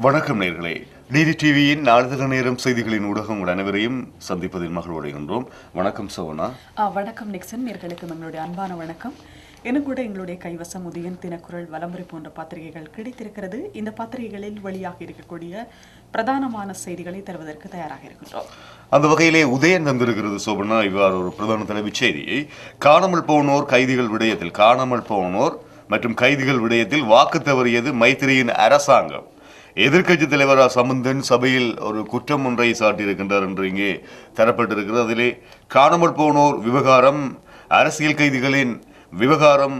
வணக்கம் நேயர்களே. டிடி டிவியின் நாளிதழ் நேரம் செய்திகளின் ஊடகம் உங்கள் அனைவரையும் சந்திப்பதில் மகிழ்வடைகின்றோம். வணக்கம் சோனா. வணக்கம் நிக்சன். நேர்களுக்கு எங்களுடைய அன்பான வணக்கம். இன்னும் கூட எங்களுடைய கைவசம் உதயன், தினக்குரல், வலம்புரி போன்ற பத்திரிகைகள் கிடைத்திருக்கிறது. இந்த பத்திரிகைகளில் வெளியாக இருக்கக்கூடிய பிரதானமான செய்திகளை தருவதற்கு தயாராக இருக்கின்றோம். அந்த வகையிலே உதயன் தந்திருக்கிறது சோபனா இவ்வாறு ஒரு பிரதான தலைப்புச் செய்தியை. காணாமல் போனோர் மற்றும் கைதிகள் விடயத்தில் வாக்கு தவறியது மைத்திரியின் அரசாங்கம். எதிர்க்கட்சி தலைவர் சம்பந்தன் சபையில் ஒரு குற்றம் ஒன்றை சாட்டியிருக்கின்றார் என்று இங்கே தரப்பட்டிருக்கிறது. அதிலே காணாமல் போனோர் விவகாரம், அரசியல் கைதிகளின் விவகாரம்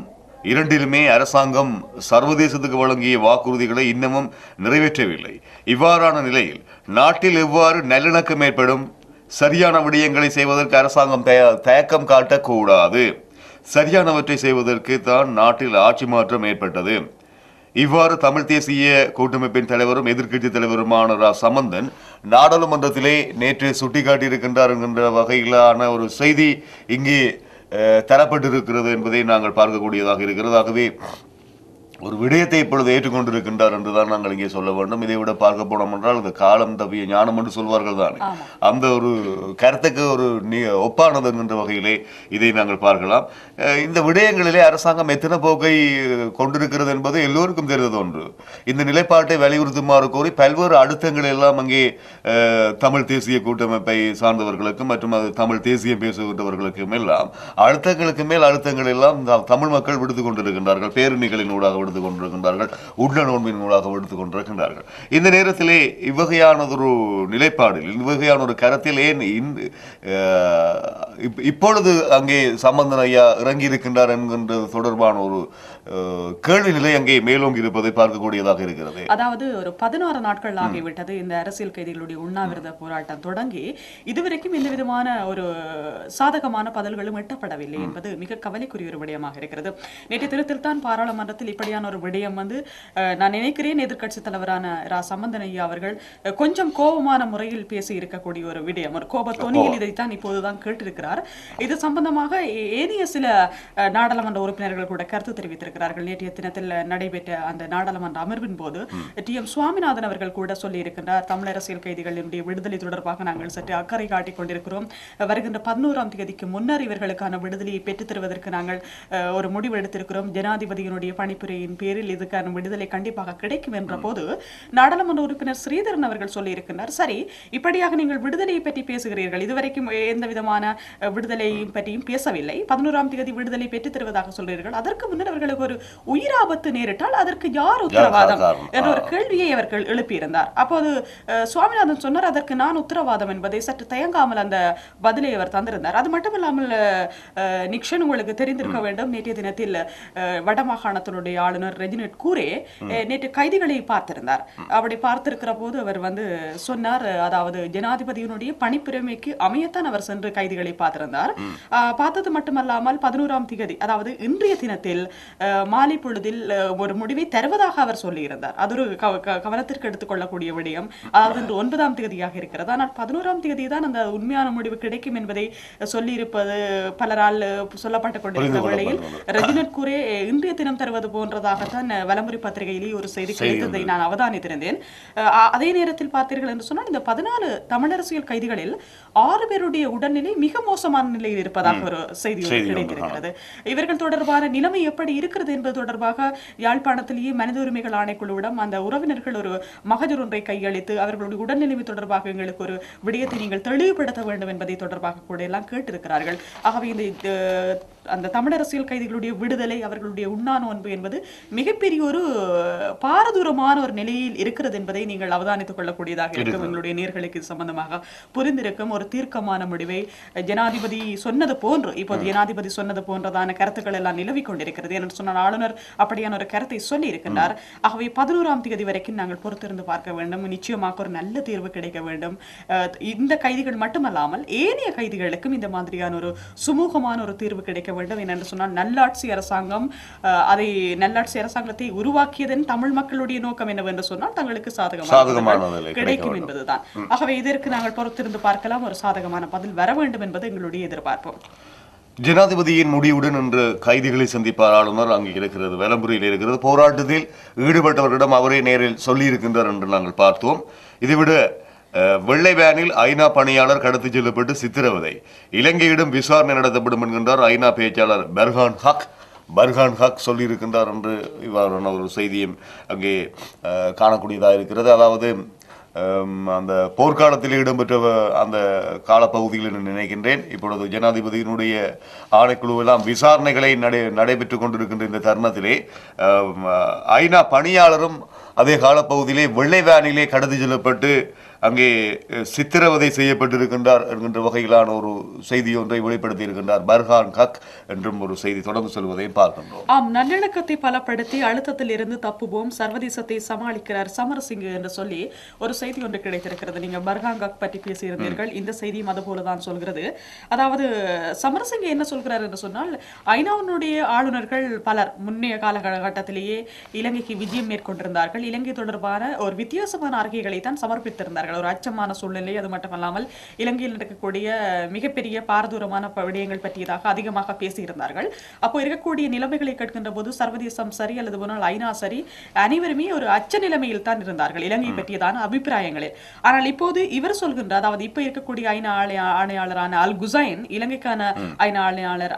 இரண்டிலுமே அரசாங்கம் சர்வதேசத்துக்கு வழங்கிய வாக்குறுதிகளை இன்னமும் நிறைவேற்றவில்லை. இவ்வாறான நிலையில் நாட்டில் எவ்வாறு நல்லிணக்கம் ஏற்படும்? சரியான விடயங்களை செய்வதற்கு அரசாங்கம் தயக்கம் காட்டக்கூடாது. சரியானவற்றை செய்வதற்கு தான் நாட்டில் ஆட்சி மாற்றம் ஏற்பட்டது. இவ்வாறு தமிழ் தேசிய கூட்டமைப்பின் தலைவரும் எதிர்க்கட்சி தலைவருமான சம்பந்தன் நாடாளுமன்றத்திலே நேற்று சுட்டிக்காட்டியிருக்கின்றார் என்கின்ற வகையிலான ஒரு செய்தி இங்கே தரப்பட்டிருக்கிறது என்பதை நாங்கள் பார்க்கக்கூடியதாக இருக்கிறது. ஆகவே ஒரு விடயத்தை இப்பொழுது ஏற்றுக்கொண்டிருக்கின்றார் என்றுதான் நாங்கள் இங்கே சொல்ல வேண்டும். இதை விட பார்க்க போனோம் என்றால் அது காலம் தப்பிய ஞானம் என்று சொல்வார்கள் தான். அந்த ஒரு கருத்துக்கு ஒரு ஒப்பானது என்கின்ற வகையிலே இதை நாங்கள் பார்க்கலாம். இந்த விடயங்களிலே அரசாங்கம் எத்தனை போக்கை கொண்டிருக்கிறது என்பது எல்லோருக்கும் தெரிந்தது ஒன்று. இந்த நிலைப்பாட்டை வலியுறுத்துமாறு கோரி பல்வேறு அழுத்தங்கள் எல்லாம் அங்கே தமிழ் தேசிய கூட்டமைப்பை சார்ந்தவர்களுக்கும் மற்றும் அது தமிழ் தேசியம் பேசுகின்றவர்களுக்கும் எல்லாம் அழுத்தங்களுக்கு மேல் அழுத்தங்கள் எல்லாம் தமிழ் மக்கள் விடுத்துக் கொண்டிருக்கின்றார்கள். பேரணிகளின் ஊடாக கொண்டிருக்கின்றார்கள், உள்ள நோன்பின் மூலமாக எடுத்துக் கொண்டிருக்கின்றார்கள். இந்த நேரத்திலே இவ்வகையானதொரு நிலைப்பாடில், இவ்வகையான ஒரு கருத்தில் ஏன் இப்பொழுது அங்கே சம்பந்தன் ஐயா இறங்கி இருக்கின்றார் என்கின்றது தொடர்பான ஒரு கேள்வி நிலை அங்கே மேலோங்கி இருப்பதை பார்க்கக்கூடியதாக இருக்கிறது. அதாவது ஒரு 16 நாட்கள் ஆகிவிட்டது இந்த அரசியல் கைதிகளுடைய உண்ணாவிரத போராட்டம் தொடங்கி இதுவரைக்கும் எந்த விதமான ஒரு சாதகமான பதில்களும் எட்டப்படவில்லை என்பது மிக கவலைக்குரிய ஒரு விடயமாக இருக்கிறது. நேற்று தினத்தில் தான் பாராளுமன்றத்தில் இப்படியான ஒரு விடயம் நான் நினைக்கிறேன் எதிர்க்கட்சி தலைவரான சம்பந்தன் ஐயா அவர்கள் கொஞ்சம் கோபமான முறையில் பேசி இருக்கக்கூடிய ஒரு விடயம், ஒரு கோபத்தோனியில் இதைத்தான் இப்போதுதான் கேட்டிருக்கிறார். இது சம்பந்தமாக ஏனைய சில நாடாளுமன்ற உறுப்பினர்கள் கூட கருத்து தெரிவித்திருக்கிறார்கள். நேற்றைய தினத்தில் நடைபெற்ற அந்த நாடாளுமன்ற அமர்வின் போது டி.எம். சுவாமிநாதன் அவர்கள் கூட சொல்லி இருக்கின்றார், தமிழ் அரசியல் கைதிகளுடைய விடுதலை தொடர்பாக நாங்கள் சற்று அக்கறை காட்டிக் கொண்டிருக்கிறோம். வருகின்ற 11ஆம் தேதிக்கு முன்னர் இவர்களுக்கான விடுதலையை பெற்றுத் தருவதற்கு நாங்கள் ஒரு முடிவு எடுத்திருக்கிறோம். ஜனாதிபதியினுடைய பணிப்புரையின் பேரில் இதுக்கான விடுதலை கண்டிப்பாக கிடைக்கும் என்ற போது நாடாளுமன்ற உறுப்பினர் ஸ்ரீதரன் அவர்கள் சொல்லி இருக்கின்றார், சரி இப்படியாக நீங்கள் விடுதலையை பற்றி பேசுகிறீர்கள், இதுவரைக்கும் எந்த விதமான விடுதலையும் பற்றியும் பேசவில்லை, 11ஆம் தேதி விடுதலை பெற்றுத் தருவதாக சொல்கிறீர்கள், அதற்கு முன்னர் அவர்களுக்கு ஒரு உயிராபத்து நேரிட்டால் அதற்கு யார் உத்தரவாதம் என்ற ஒரு கேள்வியை அவர்கள் எழுப்பியிருந்தார். அப்போது சுவாமிநாதன் சொன்னார், அதற்கு நான் உத்தரவாதம் என்பதை சற்று தயங்காமல் அந்த பதிலை அவர் தந்திருந்தார். அது மட்டுமில்லாமல் நிக்சன் உங்களுக்கு தெரிந்திருக்க வேண்டும், நேற்றைய தினத்தில் வடமாகாணத்தினுடைய ஆளுநர் ரெஜினட் கூரே நேற்று கைதிகளை பார்த்திருந்தார். அப்படி பார்த்திருக்கிற போது அவர் சொன்னார், அதாவது ஜனாதிபதியினுடைய பணிப்புரிமைக்கு அமையத்தான் அவர் சென்று கைதிகளை பார்த்திருந்தார். பார்த்தது மட்டுமல்லாமல் 11ஆம் தேதி அதாவது இன்றைய தினத்தில் மாலை பொழுதில் ஒரு முடிவை தருவதாக அவர் சொல்லியிருந்தார். அது ஒரு கவனத்திற்கு எடுத்துக்கொள்ளக்கூடிய விடயம். அதாவது இன்று 9ஆம் தேதியாக இருக்கிறது, ஆனால் 11ஆம் தேதி தான் அந்த உண்மையான முடிவு கிடைக்கும் என்பதை சொல்லியிருப்பது பலரால் சொல்லப்பட்டுக் கொண்டிருக்கிற வேளையில் ரெஜினட் கூரே இன்றைய தினம் தருவது போன்றதாகத்தான் வலம்புரி பத்திரிகையிலேயே ஒரு செய்தி கிடைத்ததை நான் அவதானித்திருந்தேன். அதே நேரத்தில் பார்த்தீர்கள் என்று சொன்னால் இந்த 14 தமிழரசியல் கைதிகளில் 6 பேருடைய உடல்நிலை மிக மோசமான நிலையில் இருப்பதாக ஒரு செய்தி கிடைத்திருக்கிறது. இவர்கள் தொடர்பான நிலைமை எப்படி இருக்கிறது என்பது தொடர்பாக யாழ்ப்பாணத்திலேயே மனித உரிமைகள் ஆணைக்குழுவிடம் அந்த உறவினர்கள் ஒரு மகஜர் ஒன்றை கையளித்து அவர்களுடைய உடல்நிலைமை தொடர்பாக எங்களுக்கு ஒரு விடயத்தை நீங்கள் தெளிவுபடுத்த வேண்டும் என்பதை தொடர்பாக கூட எல்லாம் கேட்டிருக்கிறார்கள். ஆகவே இந்த அந்த தமிழரசியல் கைதிகளுடைய விடுதலை, அவர்களுடைய உண்ணா நோன்பு என்பது மிகப்பெரிய ஒரு பாரதூரமான ஒரு நிலையில் இருக்கிறது என்பதை நீங்கள் அவதானித்துக் கொள்ளக்கூடியதாக இருக்கும். எங்களுடைய நேர்களுக்கு இது சம்பந்தமாக புரிந்திருக்கும். ஒரு தீர்க்கமான முடிவை ஜனாதிபதி சொன்னது போன்று இப்போது ஜனாதிபதி சொன்னது போன்றதான கருத்துக்கள் எல்லாம் நிலவிக் கொண்டிருக்கிறது என்று சொன்னால் ஆளுநர் அப்படியான ஒரு கருத்தை சொல்லி இருக்கின்றார். ஆகவே 11ஆம் தேதி வரைக்கும் நாங்கள் பொறுத்திருந்து பார்க்க வேண்டும். நிச்சயமாக ஒரு நல்ல தீர்வு கிடைக்க வேண்டும். இந்த கைதிகள் மட்டுமல்லாமல் ஏனைய கைதிகளுக்கும் இந்த மாதிரியான ஒரு சுமூகமான ஒரு தீர்வு கிடைக்க வேண்டும். என்னென்று சொன்னால் நல்லாட்சி அரசாங்கம், அதை நல்லாட்சி அரசாங்கத்தை உருவாக்கியதன் தமிழ் மக்களுடைய நோக்கம் என்னவென்று சொன்னால் தங்களுக்கு சாதகமான கிடைக்கும் என்பதுதான். ஆகவே இதற்கு நாங்கள் பொறுத்திருந்து பார்க்கலாம். ஒரு சாதகமான பதில் வர வேண்டும் என்பது எங்களுடைய எதிர்பார்ப்பு. ஜனாதிபதியின் முடிவுடன் இன்று கைதிகளை சந்திப்பார் ஆளுநர் அங்கே இருக்கிறது, வேலம்புரியில் இருக்கிறது. போராட்டத்தில் ஈடுபட்டவர்களிடம் அவரே நேரில் சொல்லியிருக்கின்றார் என்று நாங்கள் பார்த்தோம். இதைவிட வெள்ளை வேனில் ஐநா பணியாளர் கடத்திச் செல்லப்பட்டு சித்திரவதை, இலங்கையிடம் விசாரணை நடத்தப்படும் என்கின்றார் ஐநா பேச்சாளர் பர்ஹான் ஹக் சொல்லியிருக்கின்றார் என்று இவ்வாறான ஒரு செய்தியும் அங்கே காணக்கூடியதாக இருக்கிறது. அதாவது அந்த போர்க்காலத்தில் இடம்பெற்ற அந்த காலப்பகுதியில் நினைக்கின்றேன். இப்பொழுது ஜனாதிபதியினுடைய ஆணைக்குழுவெல்லாம் விசாரணைகளை நடைபெற்றுக் கொண்டிருக்கின்ற இந்த தருணத்திலே ஐநா பணியாளரும் அதே காலப்பகுதியிலே வெள்ளை வேனிலே கடத்தி செல்லப்பட்டு அங்கே சித்திரவதை செய்யப்பட்டிருக்கின்றார் என்கின்ற வகையிலான ஒரு செய்தி ஒன்றை வெளிப்படுத்தி இருக்கின்றார் பர்ஹான் ஹக் என்றும் ஒரு செய்தி தொடர்ந்து சொல்வதையும் பார்க்கின்றோம். ஆம், நல்லிணக்கத்தை பலப்படுத்தி அழுத்தத்தில் இருந்து தப்புவோம், சர்வதேசத்தை சமாளிக்கிறார் சமரசிங்க என்று சொல்லி ஒரு செய்தி ஒன்று கிடைத்திருக்கிறது. நீங்க பர்ஹான் ஹக் பற்றி பேசியிருந்தீர்கள், இந்த செய்தியும் அது போலதான் சொல்கிறது. அதாவது சமரசிங்க என்ன சொல்கிறார் என்று சொன்னால், ஐநாவினுடைய ஆளுநர்கள் பலர் முன்னைய காலகட்டத்திலேயே இலங்கைக்கு விஜயம் மேற்கொண்டிருந்தார்கள். இலங்கை தொடர்பான ஒரு வித்தியாசமான அறிக்கைகளை தான் சமர்ப்பித்திருந்தார்கள். ஒரு அச்சமான சூழ்நிலை, அது மட்டுமல்லாமல் இலங்கையில் நடக்கக்கூடிய மிகப்பெரிய பாரதூரமான விடயங்கள் பற்றியதாக அதிகமாக பேசியிருந்தார்கள். அப்போ இருக்கக்கூடிய நிலைமைகளை கேட்கின்ற போது சர்வதேசம் சரி அல்லது போனால் ஐநா சரி, அனைவருமே ஒரு அச்ச நிலைமையில் தான் இருந்தார்கள் இலங்கை பற்றியதான அபிப்பிராயங்களில். ஆனால் இப்போது இவர் சொல்கின்ற, அதாவது இப்ப இருக்கக்கூடிய ஐநா ஆணையாளரான அல் குசைன், இலங்கைக்கான ஐநா ஆணையாளர்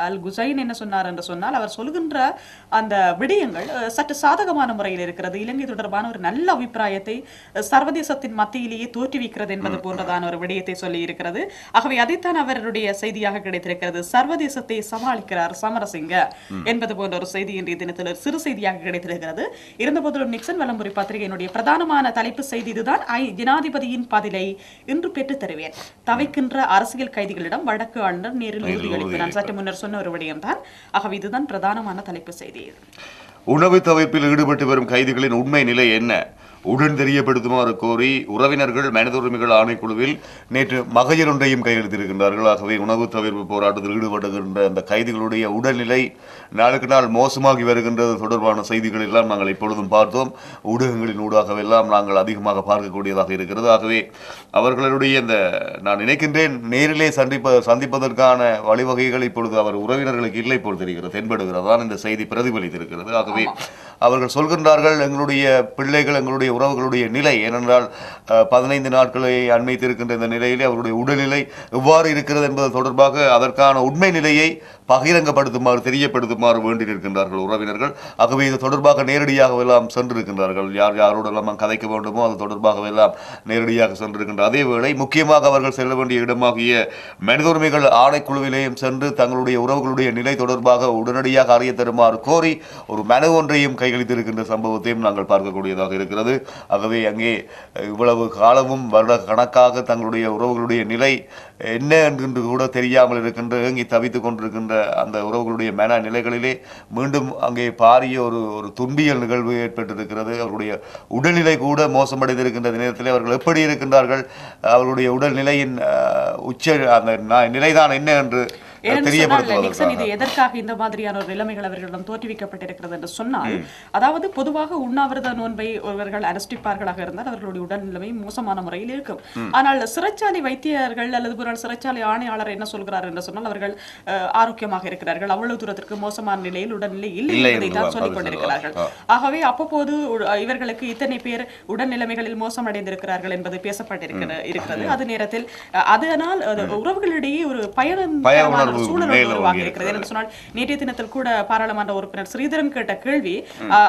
அல் குசைன் என்ன சொன்னார் என்று சொன்னால், அவர் சொல்கின்ற அந்த விடயங்கள் சற்று சாதகமான முறையில் இருக்கிறது. இலங்கை தொடர்பான ஒரு நல்ல அபிப்பிராயத்தை சர்வதேசத்தின் மத்தியிலேயே தோற்றுவிக்கிறது என்பது போன்றதான ஒரு விடயத்தை சொல்லி இருக்கிறது. ஆகவே அதைத்தான் அவருடைய செய்தியாக கிடைத்திருக்கிறது. சர்வதேசத்தை சமாளிக்கிறார் சமரசிங்க என்பது போன்ற ஒரு செய்தி இன்றைய தினத்தில் சிறு செய்தியாக கிடைத்திருக்கிறது. இருந்தபோதிலும் நிக்சன் வலம்புரி பத்திரிகையினுடைய பிரதானமான தலைப்பு செய்தி இதுதான்: ஜனாதிபதியின் பதிலை இன்று பெற்றுத் தருவேன், தவிக்கின்ற அரசியல் கைதிகளிடம் வடக்கு ஆளுநர் நேரில் உறுதியளிப்பு. நான் சற்று முன்னர் சொன்ன ஒரு விடயம் தான். ஆகவே இதுதான் பிரதானமான தலைப்பு செய்தி. உணவு தவிர்ப்பில் ஈடுபட்டு வரும் கைதிகளின் உண்மை நிலை என்ன? உடன் தெரியப்படுத்துமாறு கோரி உறவினர்கள் மனித உரிமைகள் ஆணைக்குழுவில் நேற்று மகஜர் ஒன்றையும் கையெழுத்திருக்கின்றார்கள். ஆகவே உணவு தவிர்ப்பு போராட்டத்தில் ஈடுபடுகின்ற அந்த கைதிகளுடைய உடல்நிலை நாளுக்கு நாள் மோசமாகி வருகின்றது தொடர்பான செய்திகள் எல்லாம் நாங்கள் இப்பொழுதும் பார்த்தோம். ஊடகங்களின் ஊடாகவெல்லாம் நாங்கள் அதிகமாக பார்க்கக்கூடியதாக இருக்கிறது. ஆகவே அவர்களுடைய இந்த நான் நினைக்கின்றேன் நேரிலே சந்திப்பதற்கான வழிவகைகள் இப்பொழுது அவர் உறவினர்களுக்கு இல்லை போல் தெரிகிறது, தென்படுகிறதான் இந்த செய்தி பிரதிபலித்திருக்கிறது. ஆகவே அவர்கள் சொல்கின்றார்கள், எங்களுடைய பிள்ளைகள், எங்களுடைய உறவுகளுடைய நிலை, ஏனென்றால் 15 நாட்களை அண்மைத்திருக்கின்ற இந்த நிலையிலே அவருடைய உடல்நிலை எவ்வாறு இருக்கிறது என்பது தொடர்பாக அதற்கான உண்மை நிலையை பகிரங்கப்படுத்துமாறு தெரியப்படுத்துமாறு வேண்டியிருக்கின்றார்கள் உறவினர்கள். ஆகவே இது தொடர்பாக நேரடியாக எல்லாம் சென்றிருக்கின்றார்கள். யார் யாரோடெல்லாம் கதைக்க வேண்டுமோ அது தொடர்பாக எல்லாம் நேரடியாக சென்றிருக்கின்ற அதே வேளை முக்கியமாக அவர்கள் செல்ல வேண்டிய இடமாகிய மனித உரிமைகள் ஆணைக்குழுவிலேயும் சென்று தங்களுடைய உறவுகளுடைய நிலை தொடர்பாக உடனடியாக அறிய தருமாறு கோரி ஒரு மனு ஒன்றையும் கையளித்திருக்கின்ற சம்பவத்தையும் நாங்கள் பார்க்கக்கூடியதாக இருக்கிறது. ஆகவே அங்கே இவ்வளவு காலமும் வருட கணக்காக தங்களுடைய உறவுகளுடைய நிலை என்ன என்று கூட தெரியாமல் இருக்கின்ற, ஏங்கி தவித்துக் கொண்டிருக்கின்ற அந்த உறவுகளுடைய மன நிலைகளிலே மீண்டும் அங்கே பாரிய ஒரு துன்பியல் நிகழ்வு ஏற்பட்டிருக்கிறது. அவர்களுடைய உடல்நிலை கூட மோசமடைந்திருக்கின்ற நேரத்தில் அவர்கள் எப்படி இருக்கின்றார்கள், அவர்களுடைய உடல்நிலையின் உச்ச அந்த நிலைதான் என்ன என்று இது எதற்காக இந்த மாதிரியான ஒரு நிலைமைகள் அவர்களிடம் தோற்றுவிக்கப்பட்டிருக்கிறது என்று சொன்னால், அதாவது பொதுவாக உண்ணாவிரத நோன்பை ஒருவர்கள் அனுஷ்டிப்பார்களாக இருந்தால் அவர்களுடைய உடல் நிலைமை மோசமான முறையில் இருக்கும். ஆனால் சிறைச்சாலை வைத்தியர்கள் அல்லது சிறைச்சாலை ஆணையாளர் என்ன சொல்கிறார் என்று சொன்னால், அவர்கள் ஆரோக்கியமாக இருக்கிறார்கள், அவ்வளவு தூரத்திற்கு மோசமான நிலையில் உடல்நிலை இல்லை என்பதை தான் சொல்லிக் கொண்டிருக்கிறார்கள். ஆகவே அவ்வப்போது இவர்களுக்கு இத்தனை பேர் உடல் நிலைமைகளில் மோசமடைந்திருக்கிறார்கள் என்பது பேசப்பட்டிருக்கிறது. அது நேரத்தில் அதனால் உறவுகளிடையே ஒரு பயண சூழல் உருவாகி இருக்கிறது. என்று சொன்னால் நேற்றைய தினத்தில் கூட பாராளுமன்ற உறுப்பினர் ஸ்ரீதரன் கேட்ட கேள்வி,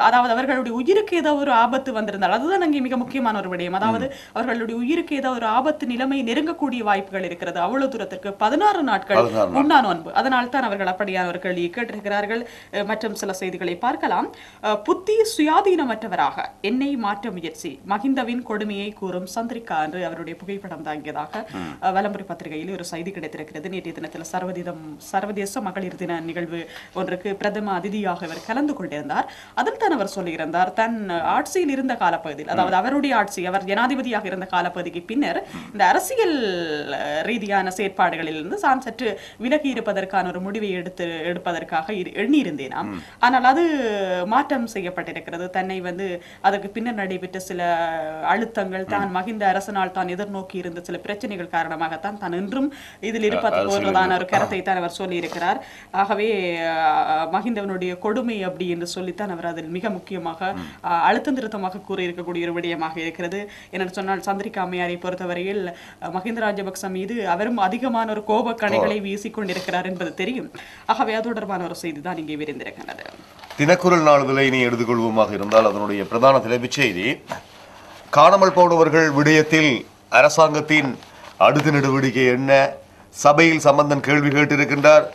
அதாவது அவர்களுடைய உயிருக்கு ஏதாவது ஒரு ஆபத்து வந்திருந்தால், அதுதான் அங்கே மிக முக்கியமான ஒரு விடயம். அதாவது அவர்களுடைய உயிருக்கு ஏதாவது ஒரு ஆபத்து நிலைமை நெருங்கக்கூடிய வாய்ப்புகள் இருக்கிறது. அவ்வளவு தூரத்திற்கு 16 நாட்கள் உண்ணா நோன்பு. அதனால் தான் அவர்கள் அப்படியான ஒரு கேள்வியை கேட்டிருக்கிறார்கள். மற்றும் சில செய்திகளை பார்க்கலாம். புத்தி சுயாதீனமற்றவராக என்னை மாற்ற முயற்சி, மஹிந்தவின் கொடுமையை கூறும் சந்திரிகா என்று அவருடைய புகைப்படம் தாங்கியதாக வலம்புரி பத்திரிகையில் ஒரு செய்தி கிடைத்திருக்கிறது. நேற்றைய தினத்தில் சர்வதேச மகளிர் தின நிகழ்வு ஒன்றுக்கு பிரதம அதிதியாக அவர் கலந்து கொண்டிருந்தார். அதில் தான் அவர் சொல்லியிருந்தார், தன் ஆட்சியில் இருந்த காலப்பகுதியில், அதாவது அவருடைய ஆட்சி, அவர் ஜனாதிபதியாக இருந்த காலப்பகுதிக்கு பின்னர் இந்த அரசியல் ரீதியான செயற்பாடுகளிலிருந்து தான் சற்று விலகி இருப்பதற்கான ஒரு முடிவை எடுப்பதற்காக எண்ணியிருந்தேனாம். ஆனால் அது மாற்றம் செய்யப்பட்டிருக்கிறது. தன்னை அதற்கு பின்னர் நடைபெற்ற சில அழுத்தங்கள், தான் மஹிந்த அரசனால் தான் எதிர்நோக்கி இருந்த சில பிரச்சனைகள் காரணமாகத்தான் தான் இன்றும் இதில் இருப்பது போன்றதான ஒரு கருத்தை தான் அவர் சொல்லியிருக்கிறார். ஆகவே மஹிந்தவனுடைய கொடுமை அப்படி என்று சொல்லித்தான் அவர் அதில் மிக முக்கியமாக அழுத்தம் திருத்தமாக கூறியிருக்கக்கூடிய ஒரு விடயமாக இருக்கிறது. என்று சொன்னால் சந்திரிகா அம்மையாரை பொறுத்தவரையில் மஹிந்த ராஜபக்ச மீது அவரும் அதிகமான ஒரு கோப கணைகளை வீசிக்கொண்டிருக்கிறார் என்பது தெரியும். ஆகவே அது தொடர்பான ஒரு செய்தி தான் இங்கே விரிந்திருக்கிறது. தினக்குரல் நாளிதழை எடுத்துக்கொள்வோமாக இருந்தால் அதனுடைய பிரதான தலைப்புச் செய்தி, காணாமல் போனவர்கள் விடயத்தில் அரசாங்கத்தின் அடுத்த நடவடிக்கை என்ன? சபையில் சம்பந்தன் கேள்வி கேட்டிருக்கின்றார்.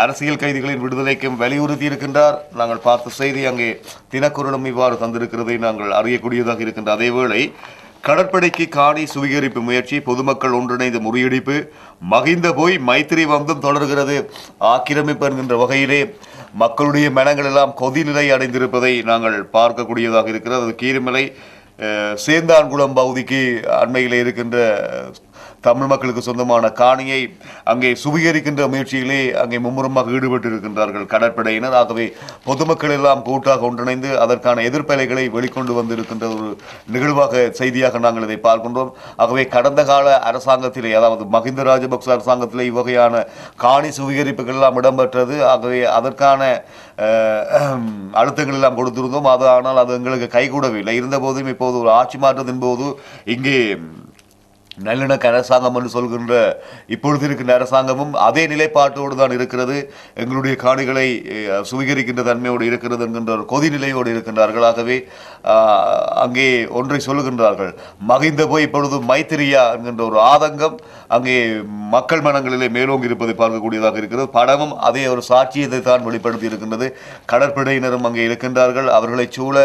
அரசியல் கைதிகளின் விடுதலைக்கும் வலியுறுத்தி இருக்கின்றார். நாங்கள் பார்த்த செய்தி அங்கே தினக்குரலும் இவ்வாறு தந்திருக்கிறதை நாங்கள் அறியக்கூடியதாக இருக்கின்ற அதேவேளை, கடற்படைக்கு காணி சுவீகரிப்பு முயற்சி, பொதுமக்கள் ஒன்றிணைந்து முறியடிப்பு, மகிந்த போய் மைத்திரி வந்தும் தொடர்கிறது, ஆக்கிரமிப்பு என்கின்ற வகையிலே மக்களுடைய மனங்கள் எல்லாம் கொதிநிலை அடைந்திருப்பதை நாங்கள் பார்க்கக்கூடியதாக இருக்கிறது. அது கீரிமலை சேந்தான்குளம் பகுதிக்கு அண்மையில் இருக்கின்ற தமிழ் மக்களுக்கு சொந்தமான காணியை அங்கே சுவீகரிக்கின்ற முயற்சியிலே அங்கே மும்முரமாக ஈடுபட்டு இருக்கின்றார்கள் கடற்படையினர். ஆகவே பொதுமக்கள் எல்லாம் கூட்டாக ஒன்றிணைந்து அதற்கான எதிர்ப்பலைகளை வெளிக்கொண்டு வந்திருக்கின்ற ஒரு நிகழ்வாக செய்தியாக நாங்கள் இதை பார்க்கின்றோம். ஆகவே கடந்த கால அரசாங்கத்திலே, அதாவது மஹிந்த ராஜபக்ச அரசாங்கத்திலே இவ்வகையான காணி சுவீகரிப்புகள் எல்லாம் இடம்பெற்றது. ஆகவே அதற்கான அழுத்தங்கள் எல்லாம் கொடுத்திருந்தோம். ஆனால் அது எங்களுக்கு கைகூடவில்லை. இருந்த போதும் இப்போது ஒரு ஆட்சி மாற்றத்தின் போது இங்கே நல்லிணக்க அரசாங்கம் என்று சொல்கின்ற இப்பொழுது இருக்கின்ற அரசாங்கமும் அதே நிலைப்பாட்டோடு தான் இருக்கிறது. எங்களுடைய காணிகளை சுவீகரிக்கின்ற தன்மையோடு இருக்கிறது என்கின்ற ஒரு கொதிநிலையோடு இருக்கின்றார்கள். ஆகவே அங்கே ஒன்றை சொல்லுகின்றார்கள், மகிந்த போய் இப்பொழுது மைத்திரியா என்கின்ற ஒரு ஆதங்கம் அங்கே மக்கள் மனங்களிலே மேலோங்கி இருப்பதை பார்க்கக்கூடியதாக இருக்கிறது. படமும் அதே ஒரு சாட்சியத்தை தான் வெளிப்படுத்தி இருக்கின்றது. கடற்படையினரும் அங்கே இருக்கின்றார்கள். அவர்களை சூழ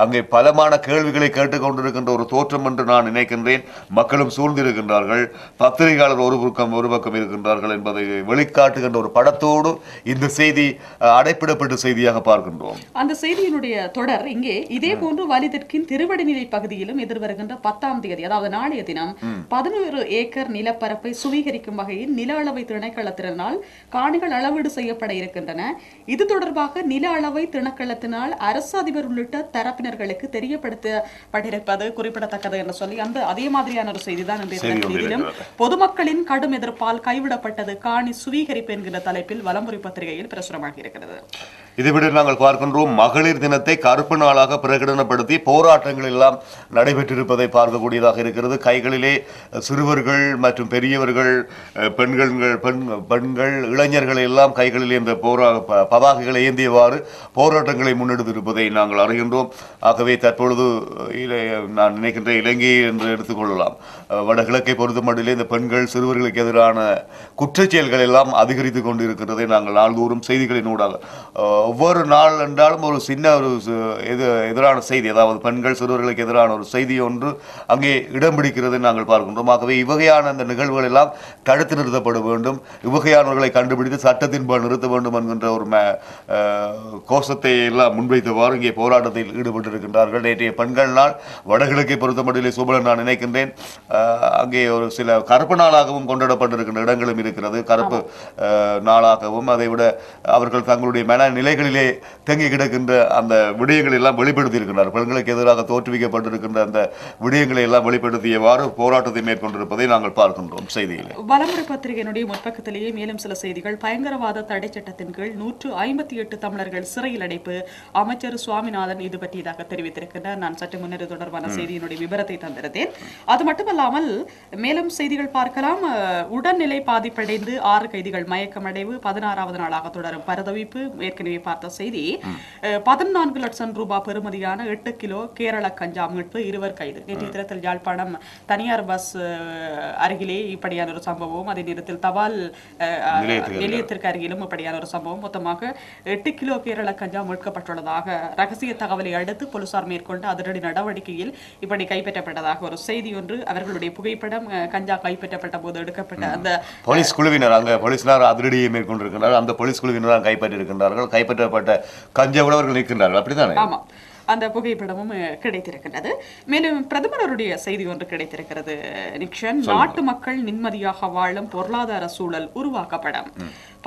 அங்கே பலமான கேள்விகளை கேட்டுக்கொண்டிருக்கின்ற ஒரு தோற்றம் என்று நான் நினைக்கின்றேன். மக்களும் சூழ்ந்து இருக்கின்றார்கள். பத்திரிகையாளர் ஒரு பக்கம் இருக்கின்றார்கள் என்பதை வெளிக்காட்டுகின்ற ஒரு படத்தோடு இந்த செய்தி அடைப்பிடப்பட்ட செய்தியாக பார்க்கின்றோம். அந்த செய்தியினுடைய தொடர் இங்கே இதே போன்று வலிதற்கின் திருவடிநிலை பகுதியிலும் எதிர்வருகின்ற 10ஆம் தேதி, அதாவது நாளைய தினம் 11 ஏக்கர் நிலப்பரப்பை சுவீகரிக்கும் வகையில் நில அளவை திணைக்களத்தினால் காணிகள் அளவீடு செய்யப்பட இருக்கின்றன. இது தொடர்பாக நில அளவை திணைக்களத்தினால் அரசு அதிபர் உள்ளிட்ட தரப்பினர்களுக்கு தெரியப்படுத்தப்பட்டிருப்பது குறிப்பிடத்தக்கது என்று சொல்லி அதே மாதிரியான ஒரு செய்தி தான் பொதுமக்களின் கடும் எதிர்ப்பால் கைவிடப்பட்டது காணி சுவீகரிப்பு என்கிற தலைப்பில் வலம்புரி பத்திரிகையில் பிரசுரமாக இருக்கிறது. இதைவிட நாங்கள் பார்க்கின்றோம், மகளிர் தினத்தை கருப்பு நாளாக பிரகடனப்படுத்தி போராட்டங்கள் எல்லாம் நடைபெற்றிருப்பதை பார்க்கக்கூடியதாக இருக்கிறது. கைகளிலே சிறுவர்கள் மற்றும் பெரியவர்கள், பெண்கள், இளைஞர்கள் எல்லாம் கைகளிலே இந்த பதாகைகளை ஏந்தியவாறு போராட்டங்களை முன்னெடுத்திருப்பதை நாங்கள் அறிகின்றோம். ஆகவே தற்பொழுது நான் நினைக்கின்ற இலங்கை என்று எடுத்துக்கொள்ளலாம், வடகிழக்கை பொறுத்தமட்டிலே இந்த பெண்கள் சிறுவர்களுக்கு எதிரான குற்றச்செயல்கள் எல்லாம் அதிகரித்து கொண்டு இருக்கிறதை நாங்கள் நாள்தோறும் செய்திகளின் ஊடாக ஒவ்வொரு நாள் என்றாலும் ஒரு சின்ன ஒரு எதிரான செய்தி, அதாவது பெண்கள் சிறுவர்களுக்கு எதிரான ஒரு செய்தி ஒன்று அங்கே இடம் பிடிக்கிறதை நாங்கள் பார்க்கின்றோம். ஆகவே இவ்வகையான அந்த நிகழ்வுகள் எல்லாம் தடுத்து நிறுத்தப்பட வேண்டும், இவ்வகையானவர்களை கண்டுபிடித்து சட்டத்தின்பால் நிறுத்த வேண்டும் என்கின்ற ஒரு கோஷத்தை எல்லாம் முன்வைத்தவாறு இங்கே போராட்டத்தில் ஈடுபட்டிருக்கின்றார்கள். நேற்றைய பெண்கள் நாள் வடகிழக்கை பொறுத்தமட்டிலே சூழல் நான் நினைக்கின்றேன் அங்கே ஒரு சில கருப்பு நாளாகவும் கொண்டாடப்பட்டிருக்கின்ற இடங்களும் இருக்கிறது. கருப்பு நாளாகவும், அதை விட அவர்கள் தங்களுடைய மன நிலைகளிலே தங்கி கிடக்கின்ற அந்த விடயங்களை எல்லாம் வெளிப்படுத்தி இருக்கின்றார். பெண்களுக்கு எதிராக தோற்றுவிக்கப்பட்டிருக்கின்ற அந்த விடயங்களை எல்லாம் வெளிப்படுத்தியவாறு போராட்டத்தை மேற்கொண்டிருப்பதை நாங்கள் பார்க்கின்றோம் செய்தியில். வலம்புரி பத்திரிகையினுடைய முற்பக்கத்திலேயே மேலும் சில செய்திகள். பயங்கரவாத தடை சட்டத்தின் கீழ் 158 தமிழர்கள் சிறையில் அடைப்பு, அமைச்சர் சுவாமிநாதன் இது பற்றியதாக தெரிவித்திருக்கின்றார். நான் சற்று முன்னர் தொடர்பான செய்தியினுடைய விவரத்தை தந்திருந்தேன். அது மட்டுமல்லாமல் மேலும் செய்திகள் பார்க்கலாம். உடல்நிலை பாதிப்படைந்து 6 கைதிகள் மயக்கமடைவு, 16வது நாளாக தொடரும் பரதவிப்பு. ஏற்கனவே பார்த்த செய்தி. 14 லட்சம் ரூபாய் பெறுமதியான 8 கிலோ கேரள கஞ்சா மீட்பு, 2 கைது. நேற்றைய தினத்தில் யாழ்ப்பாணம் தனியார் பஸ் அருகிலே இப்படியான ஒரு சம்பவம், அதே நேரத்தில் தபால் நிலையத்திற்கு அருகிலும் இப்படியான ஒரு சம்பவம். மொத்தமாக 8 கிலோ கேரள கஞ்சா மீட்கப்பட்டுள்ளதாக ரகசிய தகவலை அடுத்து போலீசார் மேற்கொண்ட அதிரடி நடவடிக்கையில் இப்படி கைப்பற்றப்பட்டதாக ஒரு செய்தி ஒன்று. அவர்களுடைய புகைப்படம், கஞ்சா கைப்பற்றப்பட்ட போது எடுக்கப்பட்ட அந்த போலீஸ் குழுவினர், அங்க போலீசார் அதிரடியை மேற்கொண்டிருக்கிறார்கள். அந்த போலீஸ் குழுவினர் கைப்பற்றியிருக்கின்றார்கள். கைப்பற்றப்பட்ட கஞ்சா உழவர்கள் நிற்கின்றார்கள், அப்படித்தானே? ஆமா, அந்த புகைப்படமும் கிடைத்திருக்கின்றது. மேலும் பிரதமருடைய செய்தி ஒன்று கிடைத்திருக்கிறது. நிக்ஷன், நாட்டு மக்கள் நிம்மதியாக வாழும் பொருளாதார சூழல் உருவாக்கப்படும்.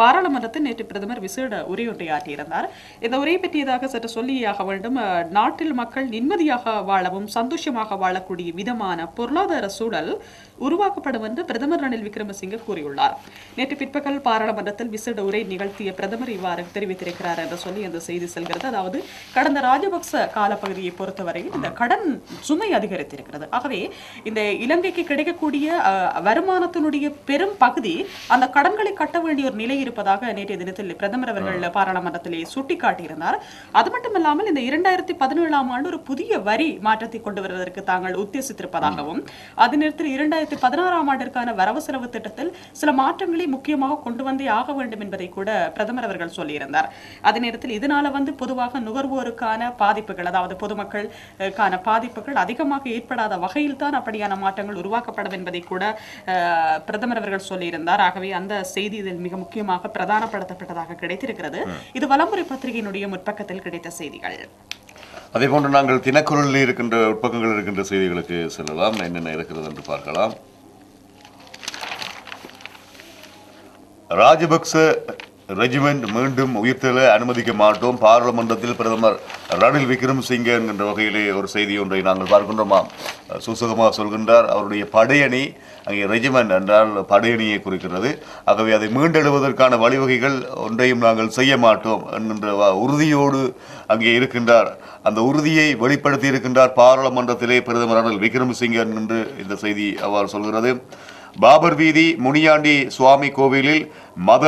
பாராளுமன்றத்தில் நேற்று பிரதமர் விசேட உரையொன்றை ஆற்றியிருந்தார். இந்த உரையை பற்றியதாக சற்று சொல்லியாக வேண்டும். நாட்டில் மக்கள் நிம்மதியாக வாழவும் சந்தோஷமாக வாழக்கூடிய விதமான பொருளாதார சூழல் உருவாக்கப்படும் என்று பிரதமர் ரணில் விக்ரமசிங்கே கூறியுள்ளார். நேற்று பிற்பகல் பாராளுமன்றத்தில் விசேட உரை நிகழ்த்திய பிரதமர் இவ்வாறு தெரிவித்திருக்கிறார் என்று சொல்லி அந்த செய்தி செல்கிறது. அதாவது கடந்த ராஜபக்ச காலப்பகுதியை பொறுத்தவரையில் இந்த கடன் சுமை அதிகரித்திருக்கிறது. ஆகவே இந்த இலங்கைக்கு கிடைக்கக்கூடிய வருமானத்தினுடைய பெரும் பகுதி அந்த கடன்களை கட்ட வேண்டிய ஒரு நிலை இருப்பதாக நேற்றைய தினத்தில் பிரதமர் அவர்கள் பாராளுமன்றத்திலே சுட்டிக்காட்டியிருந்தார். அது மட்டுமல்லாமல் இந்த 2017ஆம் ஆண்டு ஒரு புதிய வரி மாற்றத்தை கொண்டு வருவதற்கு தாங்கள் உத்தேசித்திருப்பதாகவும் அதே நேரத்தில் 2016ஆம் ஆண்டிற்கான வரவு செலவு திட்டத்தில் சில மாற்றங்களை முக்கியமாக கொண்டு வந்தே ஆக வேண்டும் என்பதை கூட பிரதமர் அவர்கள் சொல்லியிருந்தார். அதே நேரத்தில் இதனால பொதுவாக நுகர்வோருக்கான பாதிப்புகள், அதாவது பொதுமக்களுக்கான பாதிப்புகள் அதிகமாக ஏற்படாத வகையில் தான் அப்படியான மாற்றங்கள் உருவாக்கப்படும் என்பதை கூட பிரதமர் அவர்கள் சொல்லியிருந்தார். ஆகவே அந்த செய்தி இதில் மிக முக்கியமாக பிரதானப்படுத்தப்பட்டதாக கிடைத்திருக்கிறது. இது வலம்புரி பத்திரிகையினுடைய முற்பக்கத்தில் கிடைத்த செய்திகள். அதே போன்று நாங்கள் தினக்குரலில் இருக்கின்ற உட்பக்கங்கள் இருக்கின்ற செய்திகளுக்கு செல்லலாம். என்னென்ன இருக்கிறது என்று பார்க்கலாம். ராஜபக்ச ரெஜிமெண்ட் மீண்டும் உயிர்த்தெழ அனுமதிக்க மாட்டோம், பாராளுமன்றத்தில் பிரதமர் ரணில் விக்ரமசிங்கே என்கின்ற வகையிலே ஒரு செய்தி ஒன்றை நாங்கள் பார்க்கின்றோமாம். சூசகமாக சொல்கின்றார், அவருடைய படையணி, அங்கே ரெஜிமெண்ட் என்றால் படையணியை குறிக்கிறது. ஆகவே அதை மீண்டெழுவதற்கான வழிவகைகள் ஒன்றையும் நாங்கள் செய்ய மாட்டோம் என்கின்ற உறுதியோடு அங்கே இருக்கின்றார். அந்த உறுதியை வெளிப்படுத்தி இருக்கின்றார் பாராளுமன்றத்திலே பிரதமர் ரணில் விக்ரமசிங்கே என்று இந்த செய்தி அவ்வாறு சொல்கிறது. பாபர் வீதி முனியாண்டி சுவாமி கோவிலில் மத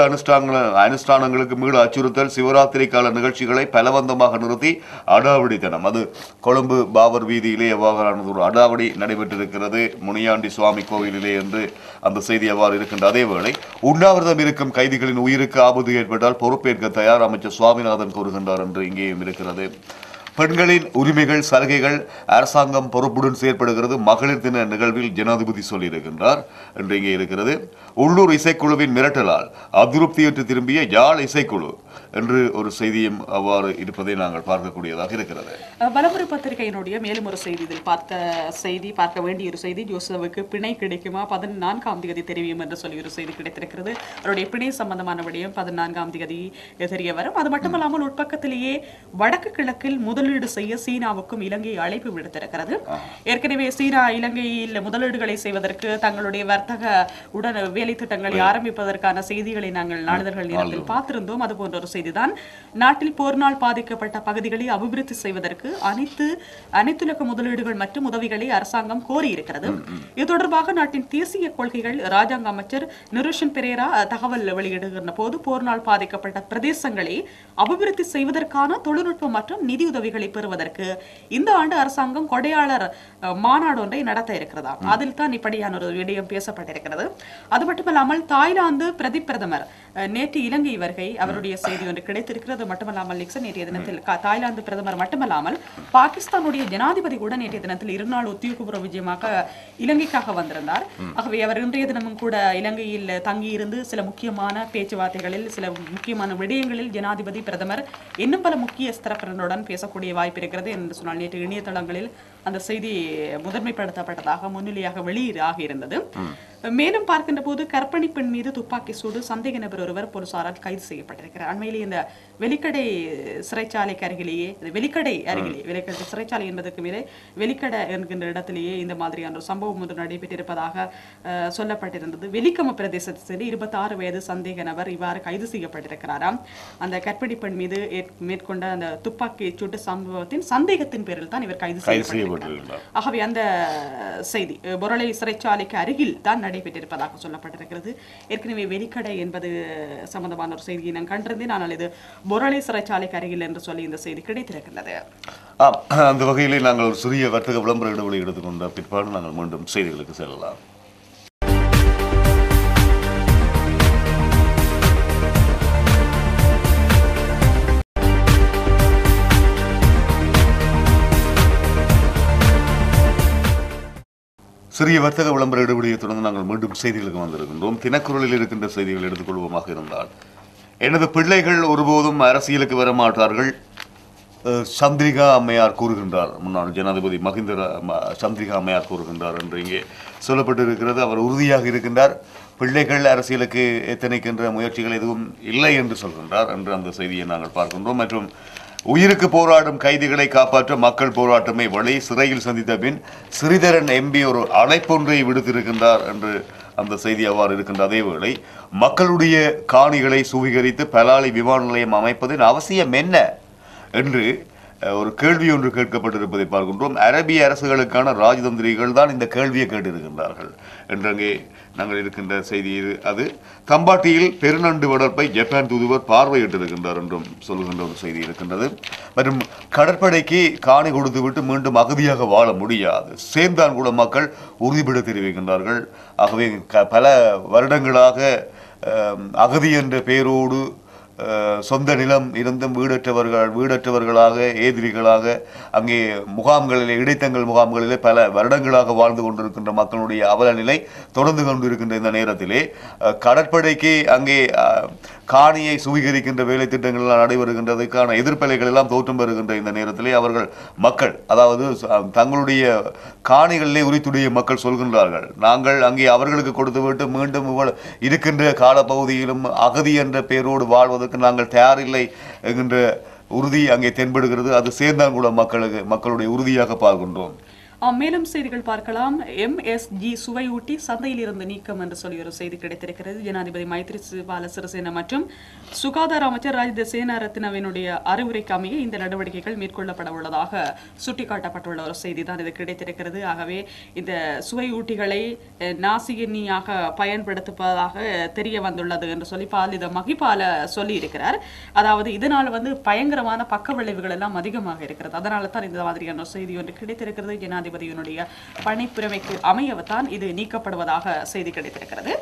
அனுஷ்டானங்களுக்கு மீள அச்சுறுத்தல், சிவராத்திரி கால நிகழ்ச்சிகளை பலவந்தமாக நிறுத்தி அடாவடித்தனம். அது கொழும்பு பாபர் வீதியிலே எவ்வாறானது ஒரு அடாவடி நடைபெற்றிருக்கிறது முனியாண்டி சுவாமி கோவிலிலே என்று அந்த செய்தி எவ்வாறு இருக்கின்ற அதேவேளை உண்ணாவிரதம் இருக்கும் கைதிகளின் உயிருக்கு ஆபத்து ஏற்பட்டால் பொறுப்பேற்க தயார் அமைச்சர் சுவாமிநாதன் கூறுகின்றார் என்று இங்கேயும் இருக்கிறது. பெண்களின் உரிமைகள் சலுகைகள் அரசாங்கம் பொறுப்புடன் செயற்படுகிறது, மகளிர் தின நிகழ்வில் ஜனாதிபதி சொல்லியிருக்கின்றார் என்று இங்கே இருக்கிறது. உள்ளூர் இசைக்குழுவின் மிரட்டலால் அதிருப்தியற்று திரும்பிய யாழ் இசைக்குழு என்று ஒரு செய்தியும் அவ்வாறு இருப்பதை நாங்கள் பார்க்கக்கூடியதாக இருக்கிறது. வலம்புரி பத்திரிகையினுடைய மேலும் ஒரு செய்தி, இதில் பார்க்க வேண்டிய ஒரு செய்தி, ஜோசப்புக்கு பிணை கிடைக்குமா 14ஆம் தேதி தெரியும் என்று சொல்லி ஒரு செய்தி கிடைத்திருக்கிறது. அவருடைய பிணை சம்பந்தமான விடயம் 14ஆம் தேதி தெரிய வரும். அது மட்டுமல்லாமல் உட்பக்கத்திலேயே வடக்கு கிழக்கில் முதலீடு செய்ய சீனாவுக்கும் இலங்கை அழைப்பு விடுத்திருக்கிறது. ஏற்கனவே சீனா இலங்கையில் முதலீடுகளை செய்வதற்கு தங்களுடைய வர்த்தக உடன் வேலை திட்டங்களை ஆரம்பிப்பதற்கான செய்திகளை நாங்கள் நாளிதழ்கள் நேரத்தில் பார்த்திருந்தோம். அது போன்ற ஒரு செய்திதான். நாட்டில் போர்னால் பாதிக்கப்பட்ட பகுதிகளை அபிவிருத்தி செய்வதற்கு அனைத்துலக முதலீடுகள் மற்றும் உதவிகளை அரசாங்கம் கோரியிருக்கிறது. இது தொடர்பாக நாட்டின் தேசிய கொள்கைகள் ராஜாங்க அமைச்சர் நிருஷன் பெரேரா தகவல் வெளியிடுகின்ற போது போர்னால் பாதிக்கப்பட்ட பிரதேசங்களை அபிவிருத்தி செய்வதற்கான தொழில்நுட்பம் மற்றும் நிதி உதவிகளை பெறுவதற்கு இந்த ஆண்டு அரசாங்கம் கொடையாளர் மாநாடு ஒன்றை நடத்த இருக்கிறதா. அதில் தான் இப்படியான ஒரு விடயம் பேசப்பட்டிருக்கிறது. அது மட்டுமல்லாமல் தாய்லாந்து பிரதமர் நேற்று இலங்கை வருகை, அவருடைய செய்தி ஒன்று கிடைத்திருக்கிறது. மட்டுமல்லாமல் நிக்சன் நேற்றைய தினத்தில் தாய்லாந்து பிரதமர் மட்டுமல்லாமல் பாகிஸ்தானுடைய ஜனாதிபதி கூட நேற்றைய தினத்தில் 2 நாள் உத்தியோகபூர்வ விஜயமாக இலங்கைக்காக வந்திருந்தார். ஆகவே அவர் இன்றைய தினமும் கூட இலங்கையில் தங்கியிருந்து சில முக்கியமான பேச்சுவார்த்தைகளில் சில முக்கியமான விடயங்களில் ஜனாதிபதி பிரதமர் இன்னும் பல முக்கிய ஸ்திரப்பரனுடன் பேசக்கூடிய வாய்ப்பு இருக்கிறது என்று சொன்னால் நேற்று இணையதளங்களில் அந்த செய்தி முதன்மைப்படுத்தப்பட்டதாக முன்னிலையாக வெளியீடாக இருந்தது. மேலும் பார்க்கின்ற போது கர்ப்பிணி பெண் மீது துப்பாக்கி சூடு சந்தேக நபர் ஒருவர் போலீசாரால் கைது செய்யப்பட்டிருக்கிறார். அண்மையிலே இந்த வெலிக்கடை சிறைச்சாலைக்கு அருகிலேயே வெலிக்கடை சிறைச்சாலை என்பதற்கு மேலே வெலிக்கடை என்கின்ற இடத்திலேயே இந்த மாதிரியான ஒரு சம்பவம் ஒன்று நடைபெற்றிருப்பதாக சொல்லப்பட்டிருந்தது. வெலிக்கம பிரதேசத்தில் 26 வயது சந்தேக நபர் இவ்வாறு கைது செய்யப்பட்டிருக்கிறாராம். அந்த கர்ப்பிணி பெண் மீது மேற்கொண்ட அந்த துப்பாக்கி சூட்டு சம்பவத்தின் சந்தேகத்தின் பேரில் தான் இவர் கைது செய்யப்பட்டிருக்கிறார். ஆகவே அந்த செய்தி பொரளை சிறைச்சாலைக்கு அருகில் தான் நடைபெற்றிருப்பதாக சொல்லப்பட்டிருக்கிறது. ஏற்கனவே வெலிக்கடை என்பது சம்பந்தமான ஒரு செய்தியை நான் கண்டிருந்தேன். ஆனால் இது பொரளை சிறைச்சாலைக்கு அருகில் என்று சொல்லி இந்த செய்தி கிடைத்திருக்கிறது. அந்த வகையிலே நாங்கள் ஒரு சிறிய வர்த்தக விளம்பர இடைவெளி எடுத்துக்கொண்ட பிற்பாடு நாங்கள் மீண்டும் செய்திகளுக்கு செல்லலாம். சிறிய வர்த்தக விளம்பர இடைவெளியை தொடர்ந்து நாங்கள் மீண்டும் செய்திகளுக்கு வந்திருக்கின்றோம். தினக்குரலில் இருக்கின்ற செய்திகள் எடுத்துக்கொள்வோமாக இருந்தால், எனது பிள்ளைகள் ஒருபோதும் அரசியலுக்கு வர மாட்டார்கள், சந்திரிகா அம்மையார் கூறுகின்றார். முன்னாள் ஜனாதிபதி மஹிந்த சந்திரிகா அம்மையார் கூறுகின்றார் என்று இங்கே சொல்லப்பட்டிருக்கிறது. அவர் உறுதியாக இருக்கின்றார். பிள்ளைகள் அரசியலுக்கு எத்தனைக்கின்ற முயற்சிகள் எதுவும் இல்லை என்று சொல்கின்றார் என்று அந்த செய்தியை நாங்கள் பார்க்கின்றோம். மற்றும் உயிருக்கு போராடும் கைதிகளை காப்பாற்ற மக்கள் போராட்டமே வழி, சிறையில் சந்தித்த பின் ஸ்ரீதரன் எம்பி ஒரு அழைப்பொன்றை விடுத்திருக்கின்றார் என்று அந்த செய்தி அவ்வாறு இருக்கின்ற அதேவேளை மக்களுடைய காணிகளை சுவீகரித்து பலாலி விமான நிலையம் அமைப்பதின் அவசியம் என்ன என்று ஒரு கேள்வி ஒன்று கேட்கப்பட்டிருப்பதை பார்க்கின்றோம். அரபிய அரசுகளுக்கான ராஜதந்திரிகள் தான் இந்த கேள்வியை கேட்டிருக்கின்றார்கள் என்றங்கே நாங்கள் இருக்கின்ற செய்தி அது. தம்பாட்டியில் பெருநண்டு வளர்ப்பை ஜப்பான் தூதுவர் பார்வையிட்டிருக்கின்றார் என்றும் சொல்லுகின்ற ஒரு செய்தி இருக்கின்றது. மற்றும் கடற்படைக்கு காணி கொடுத்துவிட்டு மீண்டும் அகதியாக வாழ முடியாது, சேர்ந்தான்குள மக்கள் உறுதிபட தெரிவிக்கின்றார்கள். ஆகவே பல வருடங்களாக அகதி என்ற பெயரோடு சொந்த நிலம் இருந்தும் வீடற்றவர்களாக ஏதிரிகளாக அங்கே முகாம்களிலே இடைத்தங்கள் முகாம்களிலே பல வருடங்களாக வாழ்ந்து கொண்டிருக்கின்ற மக்களுடைய அவல நிலை தொடர்ந்து கொண்டிருக்கின்ற இந்த நேரத்திலே கடற்படைக்கு அங்கே காணியை சுவீகரிக்கின்ற வேலை திட்டங்கள் நடைபெறுகின்றதுக்கான எதிர்ப்பலைகள் எல்லாம் தோற்றம் பெறுகின்ற இந்த நேரத்திலே அவர்கள் மக்கள், அதாவது தங்களுடைய காணிகளிலே உரித்துடைய மக்கள் சொல்கின்றார்கள், நாங்கள் அங்கே அவர்களுக்கு கொடுத்துவிட்டு மீண்டும் இருக்கின்ற காலப்பகுதியிலும் அகதி என்ற பெயரோடு வாழ்வதற்கு நாங்கள் தயாரில்லை என்கின்ற உறுதி அங்கே தென்படுகிறது. அது சேர்ந்தான்குள மக்களுடைய உறுதியாக பார்க்கின்றோம். மேலும் செய்திகள் பார்க்கலாம். MSG சுவையூட்டி சந்தையில் இருந்து நீக்கம் என்று சொல்லி ஒரு செய்தி கிடைத்திருக்கிறது. ஜனாதிபதி மைத்ரிபால சிறிசேன மற்றும் சுகாதார அமைச்சர் ராஜித சேனாரத்னவினுடைய அறிவுரைக்கு அமைய இந்த நடவடிக்கைகள் மேற்கொள்ளப்பட உள்ளதாக சுட்டிக்காட்டப்பட்டுள்ள ஒரு செய்தி தான் இது கிடைத்திருக்கிறது. ஆகவே இந்த சுவையூட்டிகளை நாசினியாக பயன்படுத்துவதாக தெரிய வந்துள்ளது என்று சொல்லி பாலித மகிபால சொல்லி இருக்கிறார். அதாவது இதனால் பயங்கரமான பக்க விளைவுகள் எல்லாம் அதிகமாக இருக்கிறது. அதனால தான் இந்த மாதிரியான செய்தி ஒன்று கிடைத்திருக்கிறது. ஜனாதிபதியினுடைய பணிப்புரிமைக்கு அமையத்தான் இது நீக்கப்படுவதாக செய்தி கிடைத்திருக்கிறது.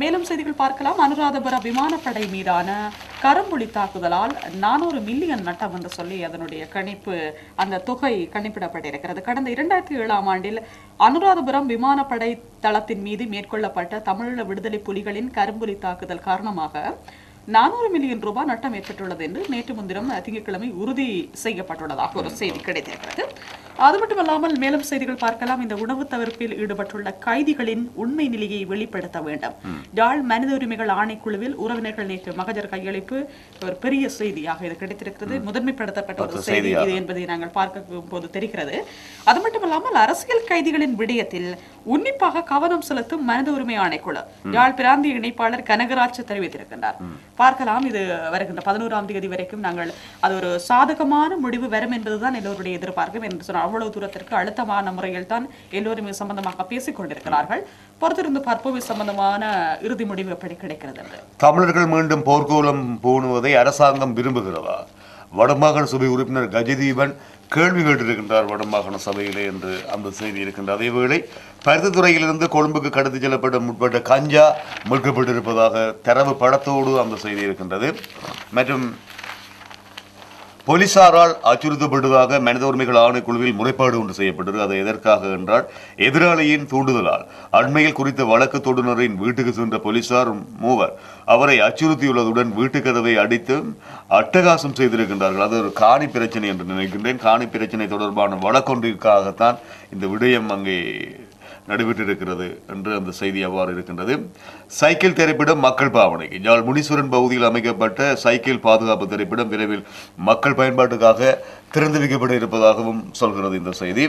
மேலும் செய்திகள் பார்க்கலாம். அனுராதபுர விமானப்படை மீதான கரும்புலி தாக்குதலால் 400 மில்லியன் நட்டம் என்று சொல்லி அதனுடைய கணிப்பு, அந்த தொகை கணிப்பிடப்பட்டிருக்கிறது. கடந்த 2007ஆம் ஆண்டில் அனுராதபுரம் விமானப்படை தளத்தின் மீது மேற்கொள்ளப்பட்ட தமிழீழ விடுதலை புலிகளின் கரும்புலி தாக்குதல் காரணமாக 400 மில்லியன் ரூபாய் நட்டம் ஏற்பட்டுள்ளது என்று நேற்று முன்தினம் திங்கட்கிழமை உறுதி செய்யப்பட்டுள்ளதாக ஒரு செய்தி கிடைத்திருக்கிறது. அது மட்டுமல்லாமல் மேலும் செய்திகள் பார்க்கலாம். இந்த உணவு தவிர்ப்பில் ஈடுபட்டுள்ள கைதிகளின் உண்மை நிலையை வெளிப்படுத்த வேண்டும். யாழ் மனித உரிமைகள் ஆணைக்குழுவில் உறவினர்கள் நேற்று மகஜர் கையளிப்பு ஒரு பெரிய செய்தியாக இது கிடைத்திருக்கிறது. முதன்மைப்படுத்தப்பட்ட ஒரு செய்தி இது என்பதை நாங்கள் பார்க்க போது தெரிகிறது. அது மட்டுமல்லாமல் அரசியல் கைதிகளின் விடயத்தில் உன்னிப்பாக கவனம் செலுத்தும் மனித உரிமை ஆணைக்குழு யாழ் பிராந்திய இணைப்பாளர் கனகராஜ் தெரிவித்திருக்கின்றார். பார்க்கலாம். இது வருகின்ற 11ஆம் தேதி வரைக்கும் நாங்கள் அது ஒரு சாதகமான முடிவு வரும் என்பதுதான் எல்லோருடைய எதிர்பார்க்கும் என்று சொன்னால் அவ்வளவு தூரத்திற்கு அழுத்தமான முறையில் தான் எல்லோருமே சம்பந்தமாக பேசிக் கொண்டிருக்கிறார்கள். பொறுத்திருந்து பார்ப்போம் சம்பந்தமான இறுதி முடிவு எப்படி கிடைக்கிறது என்று. தமிழர்கள் மீண்டும் போர்க்கோலம் பூணுவதை அரசாங்கம் விரும்புகிறதா? வடமாகாண சபை உறுப்பினர் கஜதீபன் கேள்வி கேட்டிருக்கின்றார் வடமாகாண சபையிலே என்று அந்த செய்தி இருக்கின்ற அதேவேளை பருத்தித்துறையிலிருந்து கொழும்புக்கு கடத்தி செல்லப்பட முற்பட்ட கஞ்சா மீட்கப்பட்டிருப்பதாக தரவு படத்தோடு அந்த செய்தி இருக்கின்றது. மற்றும் போலீசாரால் அச்சுறுத்தப்பட்டதாக மனித உரிமைகள் ஆணைக்குழுவில் முறைப்பாடு ஒன்று செய்யப்பட்டது. அது எதற்காக என்றால் எதிராளியின் தூண்டுதலால் அண்மையில் குறித்த வழக்கு தொடுநரின் வீட்டுக்கு சென்ற போலீசார் மூவர் அவரை அச்சுறுத்தியுள்ளதுடன் வீட்டு கதவை அடித்து அட்டகாசம் செய்திருக்கின்றார்கள். அது ஒரு காணி பிரச்சனை என்று நினைக்கின்றேன். காணி பிரச்சனை தொடர்பான வழக்கொன்றிற்காகத்தான் இந்த விடயம் அங்கே நடைபெற்றிருக்கிறது என்று அந்த செய்தி அவ்வாறு இருக்கின்றது. சைக்கிள் திரைப்படம் மக்கள் பாவனைக்கு யாழ் முனீஸ்வரன் பகுதியில் அமைக்கப்பட்ட சைக்கிள் பாதுகாப்பு திரைப்படம் விரைவில் மக்கள் பயன்பாட்டுக்காக திறந்து வைக்கப்பட இருப்பதாகவும் சொல்கிறது இந்த செய்தி.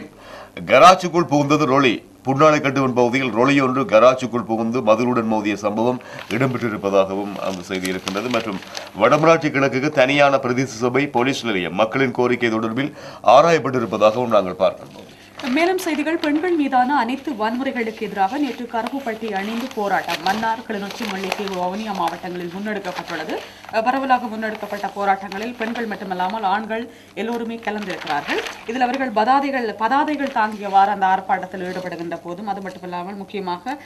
கராச்சுக்குள் புகுந்தது ரொலி. புன்னாலை கட்டுவன் பகுதியில் ரொலி ஒன்று கராச்சுக்குள் புகுந்து மதுருடன் மோதிய சம்பவம் இடம்பெற்றிருப்பதாகவும் அந்த செய்தி இருக்கின்றது. மற்றும் வடமராட்சி கிழக்குக்கு தனியான பிரதேச சபை போலீஸ் நிலையம் மக்களின் கோரிக்கை தொடர்பில் ஆராயப்பட்டிருப்பதாகவும் நாங்கள் பார்க்கின்றோம். மேலும் செய்திகள். பெண்கள் மீதான அனைத்து வன்முறைகளுக்கு எதிராக நேற்று கருப்புப்பட்டி அணிந்து போராட்டம் மன்னார், கிளிநொச்சி, முல்லைத்தீவு, வவுனியா மாவட்டங்களில் முன்னெடுக்கப்பட்டுள்ளது. பரவலாக முன்னெடுக்கப்பட்ட போராட்டங்களில் பெண்கள் மட்டுமல்லாமல் ஆண்கள் எல்லோருமே கலந்திருக்கிறார்கள். இதில் அவர்கள் பதாதைகள் தாங்கியவாறு அந்த ஆர்ப்பாட்டத்தில் ஈடுபடுகின்ற போதும் அது மட்டுமல்லாமல் முக்கியமாக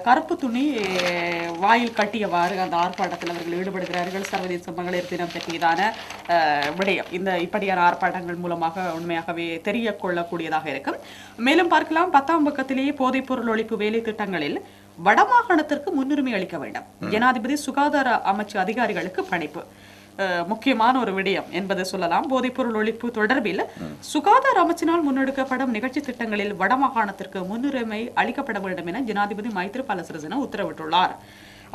கருப்பு துணி வாயில் கட்டியவாறு அந்த ஆர்ப்பாட்டத்தில் அவர்கள் ஈடுபடுகிறார்கள். சர்வதேச மகளிர் தினம் பற்றியதான விடயம் இந்த இப்படியான ஆர்ப்பாட்டங்கள் மூலமாக உண்மையாகவே தெரிய கொள்ளக்கூடியதாக இருக்கும். மேலும் பார்க்கலாம். 10ஆம் பக்கத்திலேயே போதைப் பொருள் ஒழிப்பு வேலை திட்டங்களில் வடமாகாணத்திற்கு முன்னுரிமை அளிக்க வேண்டும். ஜனாதிபதி சுகாதார அமைச்சு அதிகாரிகளுக்கு பணிப்பு. முக்கியமான ஒரு விடயம் என்பதை சொல்லலாம். போதைப்பொருள் ஒழிப்பு தொடர்பில் சுகாதார அமைச்சினால் முன்னெடுக்கப்படும் நிகழ்ச்சி திட்டங்களில் வடமாகாணத்திற்கு முன்னுரிமை அளிக்கப்பட வேண்டும் என ஜனாதிபதி மைத்ரிபால சிறிசேன உத்தரவிட்டுள்ளார்.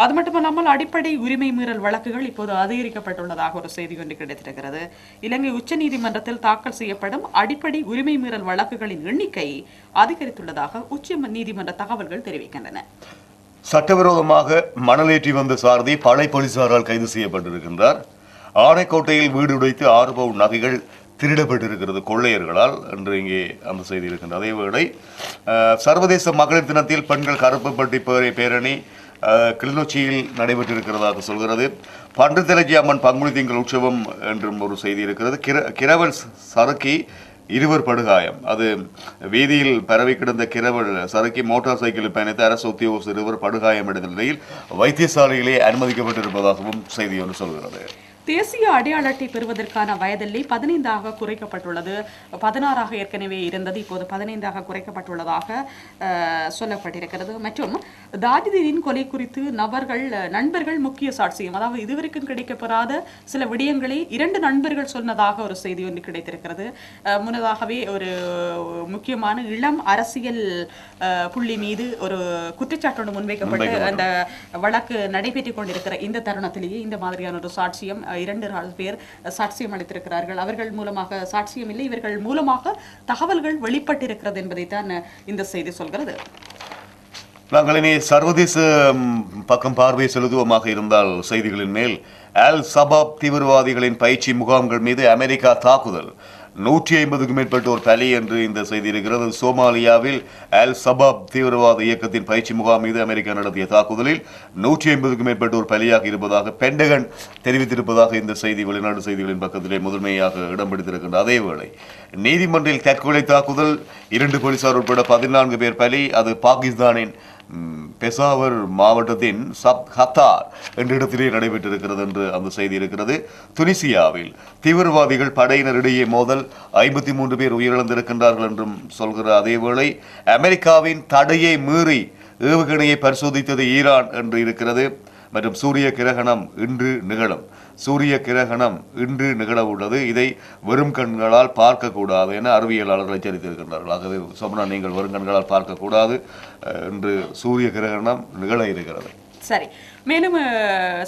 அது மட்டுமல்லாமல் அடிப்படை உரிமை மீறல் வழக்குகள் இப்போது அதிகரிக்கப்பட்டுள்ளதாக ஒரு செய்தி ஒன்று கிடைத்திருக்கிறது. இலங்கை உச்ச நீதிமன்றத்தில் தாக்கல் செய்யப்படும் அடிப்படை உரிமை மீறல் வழக்குகளின் எண்ணிக்கை அதிகரித்துள்ளதாக உச்ச நீதிமன்ற தகவல்கள் தெரிவிக்கின்றன. சட்டவிரோதமாக மணலேற்றி வந்த சாரதி படை போலீசாரால் கைது செய்யப்பட்டிருக்கின்றார். ஆனைக்கோட்டையில் வீடு உடைத்து 6 பவுன் நகைகள் திருடப்பட்டிருக்கிறது கொள்ளையர்களால் என்று இங்கே அந்த செய்தி இருக்கின்றது. அதேவேளை சர்வதேச மகளிர் தினத்தில் பெண்கள் கருப்பு பட்டி பேரணி கிளிநொச்சியில் நடைபெற்றிருக்கிறதாக சொல்கிறது. பண்டுத்தலஜி அம்மன் பங்குனி திங்கள் உற்சவம் என்றும் ஒரு செய்தி இருக்கிறது. கிரவல் சறுக்கி 2 படுகாயம். அது வீதியில் பரவி கிடந்த கிரவல் சறுக்கி மோட்டார் சைக்கிளில் பயணித்த அரசு உத்தியோகஸ்தர் 2 படுகாயம் அடைந்த நிலையில் வைத்தியசாலையிலே அனுமதிக்கப்பட்டிருப்பதாகவும் செய்தி ஒன்று சொல்கிறது. தேசிய அடையாள அட்டை பெறுவதற்கான வயதில்லை 15ஆக குறைக்கப்பட்டுள்ளது. 16ஆக ஏற்கனவே இருந்தது, இப்போது 15ஆக குறைக்கப்பட்டுள்ளதாக சொல்லப்பட்டிருக்கிறது. மற்றும் தாஜுதீனின் கொலை குறித்து நண்பர்கள் முக்கிய சாட்சியம், அதாவது இதுவரைக்கும் கிடைக்கப்பெறாத சில விடயங்களை 2 நண்பர்கள் சொன்னதாக ஒரு செய்தி ஒன்று கிடைத்திருக்கிறது. முன்னதாகவே ஒரு முக்கியமான இளம் அரசியல் புள்ளி மீது ஒரு குற்றச்சாட்டு முன்வைக்கப்பட்டு அந்த வழக்கு நடைபெற்றுக் கொண்டிருக்கிற இந்த தருணத்திலேயே இந்த மாதிரியான ஒரு சாட்சியம் 2 பேர் சாட்சியம் அளித்திருக்கிறார்கள். அவர்கள் மூலமாக சாட்சியம் இல்லை, இவர்கள் மூலமாக தகவல்கள் வெளிப்பட்டிருக்கிறது என்பதைத்தான் இந்த செய்தி சொல்கிறது. நாங்கள் இனி சர்வதேச பக்கம் பார்வை செலுத்துவமாக இருந்தால் செய்திகளின் மேல் அல் சபாப் தீவிரவாதிகளின் பயிற்சி முகாம்கள் மீது அமெரிக்கா தாக்குதல், 150க்கும் மேற்பட்டோர் பலி என்று இந்த செய்தி இருக்கிறது. சோமாலியாவில் அல் சபாப் தீவிரவாத இயக்கத்தின் பயிற்சி முகாம் மீது அமெரிக்கா நடத்திய தாக்குதலில் 150க்கும் மேற்பட்டோர் பலியாக இருப்பதாக பென்டகன் தெரிவித்திருப்பதாக இந்த செய்தி வெளிநாட்டு செய்திகளின் பக்கத்திலே முதன்மையாக இடம் பிடித்திருக்கின்றது. அதேவேளை நீதிமன்றில் தற்கொலை தாக்குதல், 2 போலீசார் உட்பட 14 பேர் பலி. அது பாகிஸ்தானின் பெசாவர் மாவட்டத்தின் சப் ஹத்தார் என்ற இடத்திலே நடைபெற்றிருக்கிறது என்று அந்த செய்தி இருக்கிறது. துனிசியாவில் தீவிரவாதிகள் படையினரிடையே மோதல், 53 பேர் உயிரிழந்திருக்கின்றார்கள் என்றும் சொல்கிற அதேவேளை அமெரிக்காவின் தடையை மீறி ஏவுகணையை பரிசோதித்தது ஈரான் என்று இருக்கிறது. மற்றும் சூரிய கிரகணம் இன்று நிகழும். சூரிய கிரகணம் இன்று நிகழ உள்ளது. இதை வெறும் கண்களால் பார்க்கக்கூடாது என அறிவியலாளர்கள் எச்சரித்திருக்கின்றார்கள். ஆகவே சொன்னா நீங்கள் வெறும் கண்களால் பார்க்கக்கூடாது என்று சூரிய கிரகணம் நிகழ இருக்கிறது. சரி, மேலும்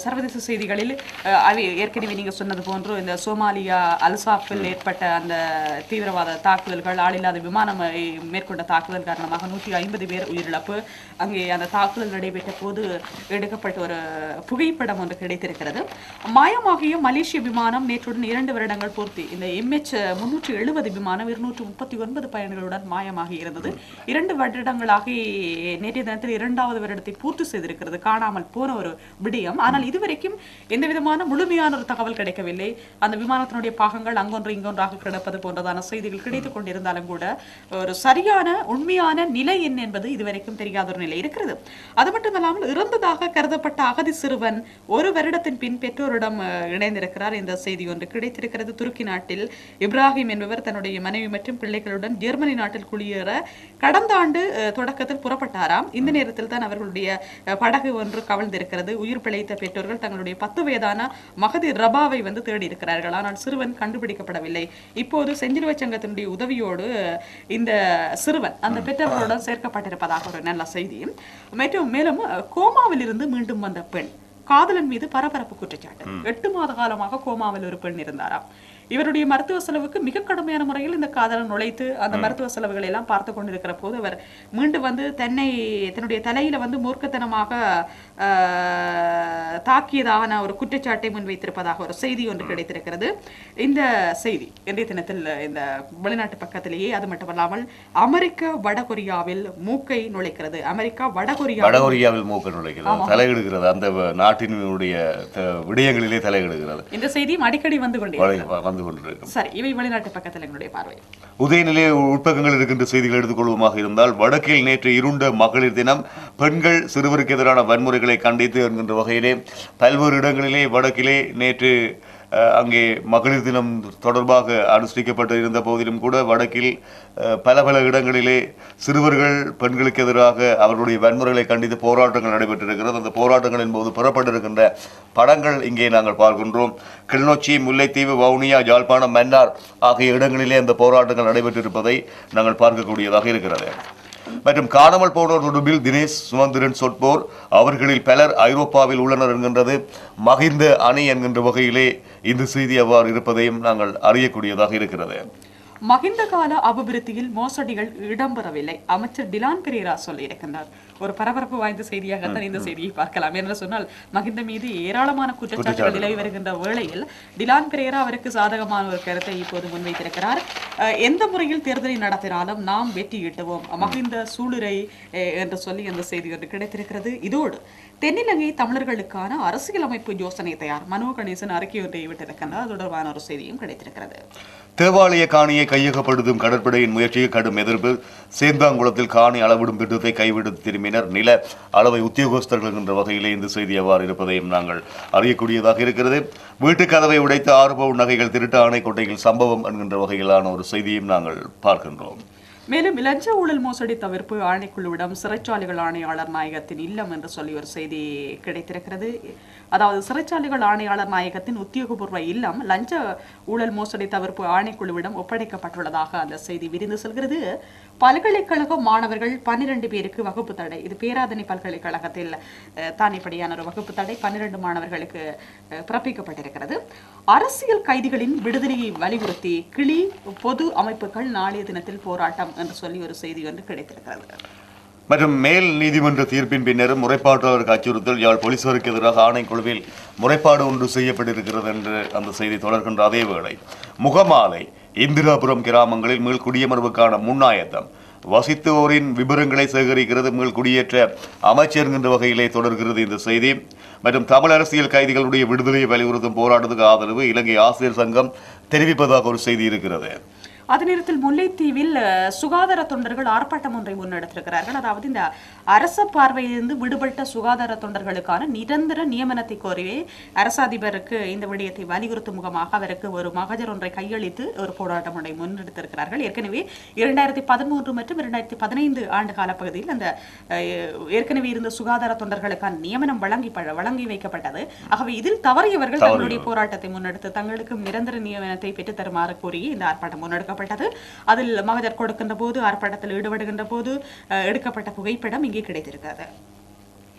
சர்வதேச செய்திகளில் ஏற்கனவே நீங்கள் சொன்னது போன்று இந்த சோமாலியா அல்சாப்பில் ஏற்பட்ட அந்த தீவிரவாத தாக்குதல்கள், ஆளில்லாத விமானம் மேற்கொண்ட தாக்குதல் காரணமாக 150 பேர் உயிரிழப்பு. அங்கே அந்த தாக்குதல் நடைபெற்ற போது எடுக்கப்பட்ட ஒரு புகைப்படம் ஒன்று கிடைத்திருக்கிறது. மாயமாகிய மலேசிய விமானம் நேற்றுடன் 2 வருடங்கள் பூர்த்தி. இந்த MH370 விமானம் 239 பயணிகளுடன் மாயமாகி இருந்தது. 2 வருடங்களாகி நேற்றைய தினத்தில் 2வது வருடத்தை பூர்த்தி செய்திருக்கிறது. காணாமல் போன ஒரு விடயம். ஆனால் இதுவரைக்கும் எந்த விதமான முழுமையான ஒரு தகவல் கிடைக்கவில்லை. அந்த விமானத்தினுடைய பாகங்கள் அங்கொன்று இங்கொன்றாக கிடப்பது போன்றதான செய்திகள் கிடைத்துக் கொண்டிருந்தாலும் கூட ஒரு சரியான உண்மையான நிலை என்ன என்பது இதுவரைக்கும் தெரியாத ஒரு நிலை இருக்கிறது. அது மட்டுமல்லாமல் இறந்ததாக கருதப்பட்ட அகதி சிறுவன் 1 வருடத்தின் பின் பெற்றோரிடம் இணைந்திருக்கிறார். இந்த செய்தி ஒன்று கிடைத்திருக்கிறது. துருக்கி நாட்டில் இப்ராஹிம் என்பவர் தன்னுடைய மனைவி மற்றும் பிள்ளைகளுடன் ஜெர்மனி நாட்டில் குடியேற கடந்த ஆண்டு தொடக்கத்தில் புறப்பட்டாராம். இந்த நேரத்தில் தான் அவர்களுடைய படகு ஒன்று கவிழ்ந்திருக்கிறது. உயிர் பிழைத்த பெற்றோர்கள் தங்களுடைய 10 வயதான மகதி ரபாவை தேடி இருக்கிறார்கள். ஆனால் சிறுவன் கண்டுபிடிக்கப்படவில்லை. இப்போது செஞ்சிலுவை சங்கத்தினுடைய உதவியோடு இந்த சிறுவன் அந்த பெற்றவர்களுடன் சேர்க்கப்பட்டிருப்பதாக ஒரு நல்ல செய்தி. மேலும் கோமாவில் இருந்து மீண்டும் வந்த பெண், காதலன் மீது பரபரப்பு குற்றச்சாட்டு. 8 மாத காலமாக கோமாவில் ஒரு பெண் இருந்தாராம். இவருடைய மருத்துவ செலவுக்கு மிக கடுமையான முறையில் இந்த காதலன் நுழைத்து அந்த மருத்துவ செலவுகளை எல்லாம் பார்த்து கொண்டிருக்கிற போது அவர் மீண்டும் தன்னுடைய தலையில மூர்க்கத்தனமாக தாக்கியதான ஒரு குற்றச்சாட்டை முன்வைத்திருப்பதாக ஒரு செய்தி ஒன்று கிடைத்திருக்கிறது. இந்த செய்தி இன்றைய தினத்தில் இந்த வெளிநாட்டு பக்கத்திலேயே. அது மட்டுமல்லாமல் அமெரிக்கா வடகொரியாவில் மூக்கை நுழைக்கிறது. அமெரிக்கா வடகொரியாவில் மூக்கை நுழைக்கிறது, தலையிடுகிறது. அந்த நாட்டினுடைய விடயங்களிலே தலையிடுகிறது. இந்த செய்தியும் அடிக்கடி வந்து கொண்டிருக்கிறது. சரி, இவை வெளிநாட்டு பக்கத்தில் எங்களுடைய பார்வை. உதயநிலைய உட்பக்கங்கள் இருக்கின்ற செய்திகள் எடுத்துக்கொள்வோமாக இருந்தால், வடக்கில் நேற்று இருண்ட மகளிர் தினம், பெண்கள் சிறுவருக்கு எதிரான வன்முறைகளை கண்டித்து என்கின்ற வகையிலே பல்வேறு இடங்களிலே வடக்கிலே நேற்று அங்கே மகளிர் தினம் தொடர்பாக அனுஷ்டிக்கப்பட்டு இருந்த போதிலும் கூட வடக்கில் பல இடங்களிலே சிறுவர்கள் பெண்களுக்கு எதிராக அவர்களுடைய வன்முறைகளை கண்டித்து போராட்டங்கள் நடைபெற்றிருக்கிறது. அந்த போராட்டங்களின் போது புறப்பட்டிருக்கின்ற படங்கள் இங்கே நாங்கள் பார்க்கின்றோம். கிளிநொச்சி, முல்லைத்தீவு, வவுனியா, யாழ்ப்பாணம், மன்னார் ஆகிய இடங்களிலே அந்த போராட்டங்கள் நடைபெற்றிருப்பதை நாங்கள் பார்க்கக்கூடியதாக இருக்கிறது. மற்றும் காணாமல் போனோர் தொடர்பில் தினேஷ் சுமந்திரன் சொற்போர் அவர்களில் பலர் ஐரோப்பாவில் உள்ளனர் என்கின்றது மகிந்த அணி என்கின்ற வகையிலே இந்த செய்தி அவ்வாறு இருப்பதையும் நாங்கள் அறியக்கூடியதாக இருக்கிறது. மகிந்த கால அபிவிருத்தியில் மோசடிகள் இடம்பெறவில்லை, அமைச்சர் டிலான் பெரேரா சொல்லியிருக்கின்றார். ஒரு பரபரப்பு வாய்ந்த செய்தியாகத்தான் இந்த செய்தியை பார்க்கலாம். என்று சொன்னால் மகிந்த மீது ஏராளமான குற்றச்சாட்டுகள் நிலவி வருகின்ற வேளையில் டிலான் பெரேரா அவருக்கு சாதகமான ஒரு கருத்தை இப்போது முன்வைத்திருக்கிறார். எந்த முறையில் தேர்தலை நடத்தினாலும் நாம் வெற்றி ஈட்டுவோம், மகிந்த சூளுரை என்று சொல்லி அந்த செய்தி ஒன்று கிடைத்திருக்கிறது. இதோடு தென்னிலங்கை தமிழர்களுக்கான அரசியலமைப்பு யோசனை தயார், மனோ கணேசன் அறிக்கை ஒன்றை விட்டிருக்கின்றார். தொடர்பான ஒரு செய்தியும் கிடைத்திருக்கிறது. தேவாலய காணியை கையகப்படுத்தும் கடற்படையின் முயற்சிக்கு கடும் எதிர்ப்பு. சேந்தாங்குளத்தில் காணி அளவிடும் திட்டத்தை கைவிடுத்து திரும்பினர் நில அளவை உத்தியோகஸ்தர்கள் என்ற வகையிலே இந்த செய்தி அவ்வாறு இருப்பதையும் நாங்கள் அறியக்கூடியதாக இருக்கிறது. வீட்டு கதவை உடைத்து 6 பவுன் நகைகள் திருட்டு ஆணைக்கோட்டையில் சம்பவம் என்கின்ற வகையிலான ஒரு செய்தியும் நாங்கள் பார்க்கின்றோம். மேலும் லஞ்ச ஊழல் மோசடி தவிர்ப்பு ஆணைக்குழுவிடம் சிறைச்சாலைகள் ஆணையாளர் நாயகத்தின் இல்லம் என்று சொல்லி ஒரு செய்தி கிடைத்திருக்கிறது. அதாவது சிறைச்சாலைகள் ஆணையாளர் நாயகத்தின் உத்தியோகபூர்வ இல்லம் லஞ்ச ஊழல் மோசடி தவிர்ப்பு ஆணைக்குழுவிடம் ஒப்படைக்கப்பட்டுள்ளதாக அந்த செய்தி விரிந்து செல்கிறது. பல்கலைக்கழக மாணவர்கள் 12 பேருக்கு வகுப்பு தடை. இது பேராதனை பல்கலைக்கழகத்தில் தான் இப்படியான ஒரு வகுப்பு தடை 12 மாணவர்களுக்கு பிறப்பிக்கப்பட்டிருக்கிறது. அரசியல் கைதிகளின் விடுதலையை வலியுறுத்தி கிளி பொது அமைப்புகள் நாளைய தினத்தில் போராட்டம் என்று சொல்லி ஒரு செய்தி ஒன்று கிடைத்திருக்கிறது. மற்றும் மேல் நீதிமன்ற தீர்ப்பின் பின்னரும் முறைப்பாட்டாளருக்கு அச்சுறுத்தல். யாழ் போலீசாருக்கு எதிராக ஆணைக்குழுவில் முறைப்பாடு ஒன்று செய்யப்பட்டிருக்கிறது என்று அந்த செய்தி தொடர்கின்ற அதே வேளை முகமாலை இந்திராபுரம் கிராமங்களில் மீள் குடியமர்வுக்கான முன்னாயத்தம். வசித்தோரின் விவரங்களை சேகரிக்கிறது மீள் குடியேற்ற அமைச்சர் என்ற வகையிலே தொடர்கிறது இந்த செய்தி. மற்றும் தமிழ் அரசியல் கைதிகளுடைய விடுதலையை வலியுறுத்தும் போராட்டத்துக்கு ஆதரவு இலங்கை ஆசிரியர் சங்கம் தெரிவிப்பதாக ஒரு செய்தி இருக்கிறது. அதே நேரத்தில் முல்லைத்தீவில் சுகாதார தொண்டர்கள் ஆர்ப்பாட்டம் ஒன்றை முன்னெடுத்திருக்கிறார்கள். அதாவது இந்த அரச பார்வையிலிருந்து விடுபட்ட சுகாதார தொண்டர்களுக்கான நிரந்தர நியமனத்தை கோரியே அரச அதிபருக்கு இந்த விடயத்தை வலியுறுத்தும் முகமாக அவருக்கு ஒரு மகஜர் ஒன்றை கையளித்து ஒரு போராட்டம் ஒன்றை முன்னெடுத்திருக்கிறார்கள். ஏற்கனவே 2013 மற்றும் 2015 ஆண்டு காலப்பகுதியில் அந்த ஏற்கனவே இருந்த சுகாதார தொண்டர்களுக்கான நியமனம் வழங்கி வைக்கப்பட்டது. ஆகவே இதில் தவறியவர்கள் தங்களுடைய போராட்டத்தை முன்னெடுத்து தங்களுக்கு நிரந்தர நியமனத்தை பெற்றுத் தருமாறு கோரி இந்த ஆர்ப்பாட்டம் முன்னெடுக்கப்பட்டது. அதில் மகஜர் கொடுக்கின்ற போது ஆர்ப்பாட்டத்தில் ஈடுபடுகின்ற போது எடுக்கப்பட்ட புகைப்படம் இங்கே கிடைத்திருக்கிறது.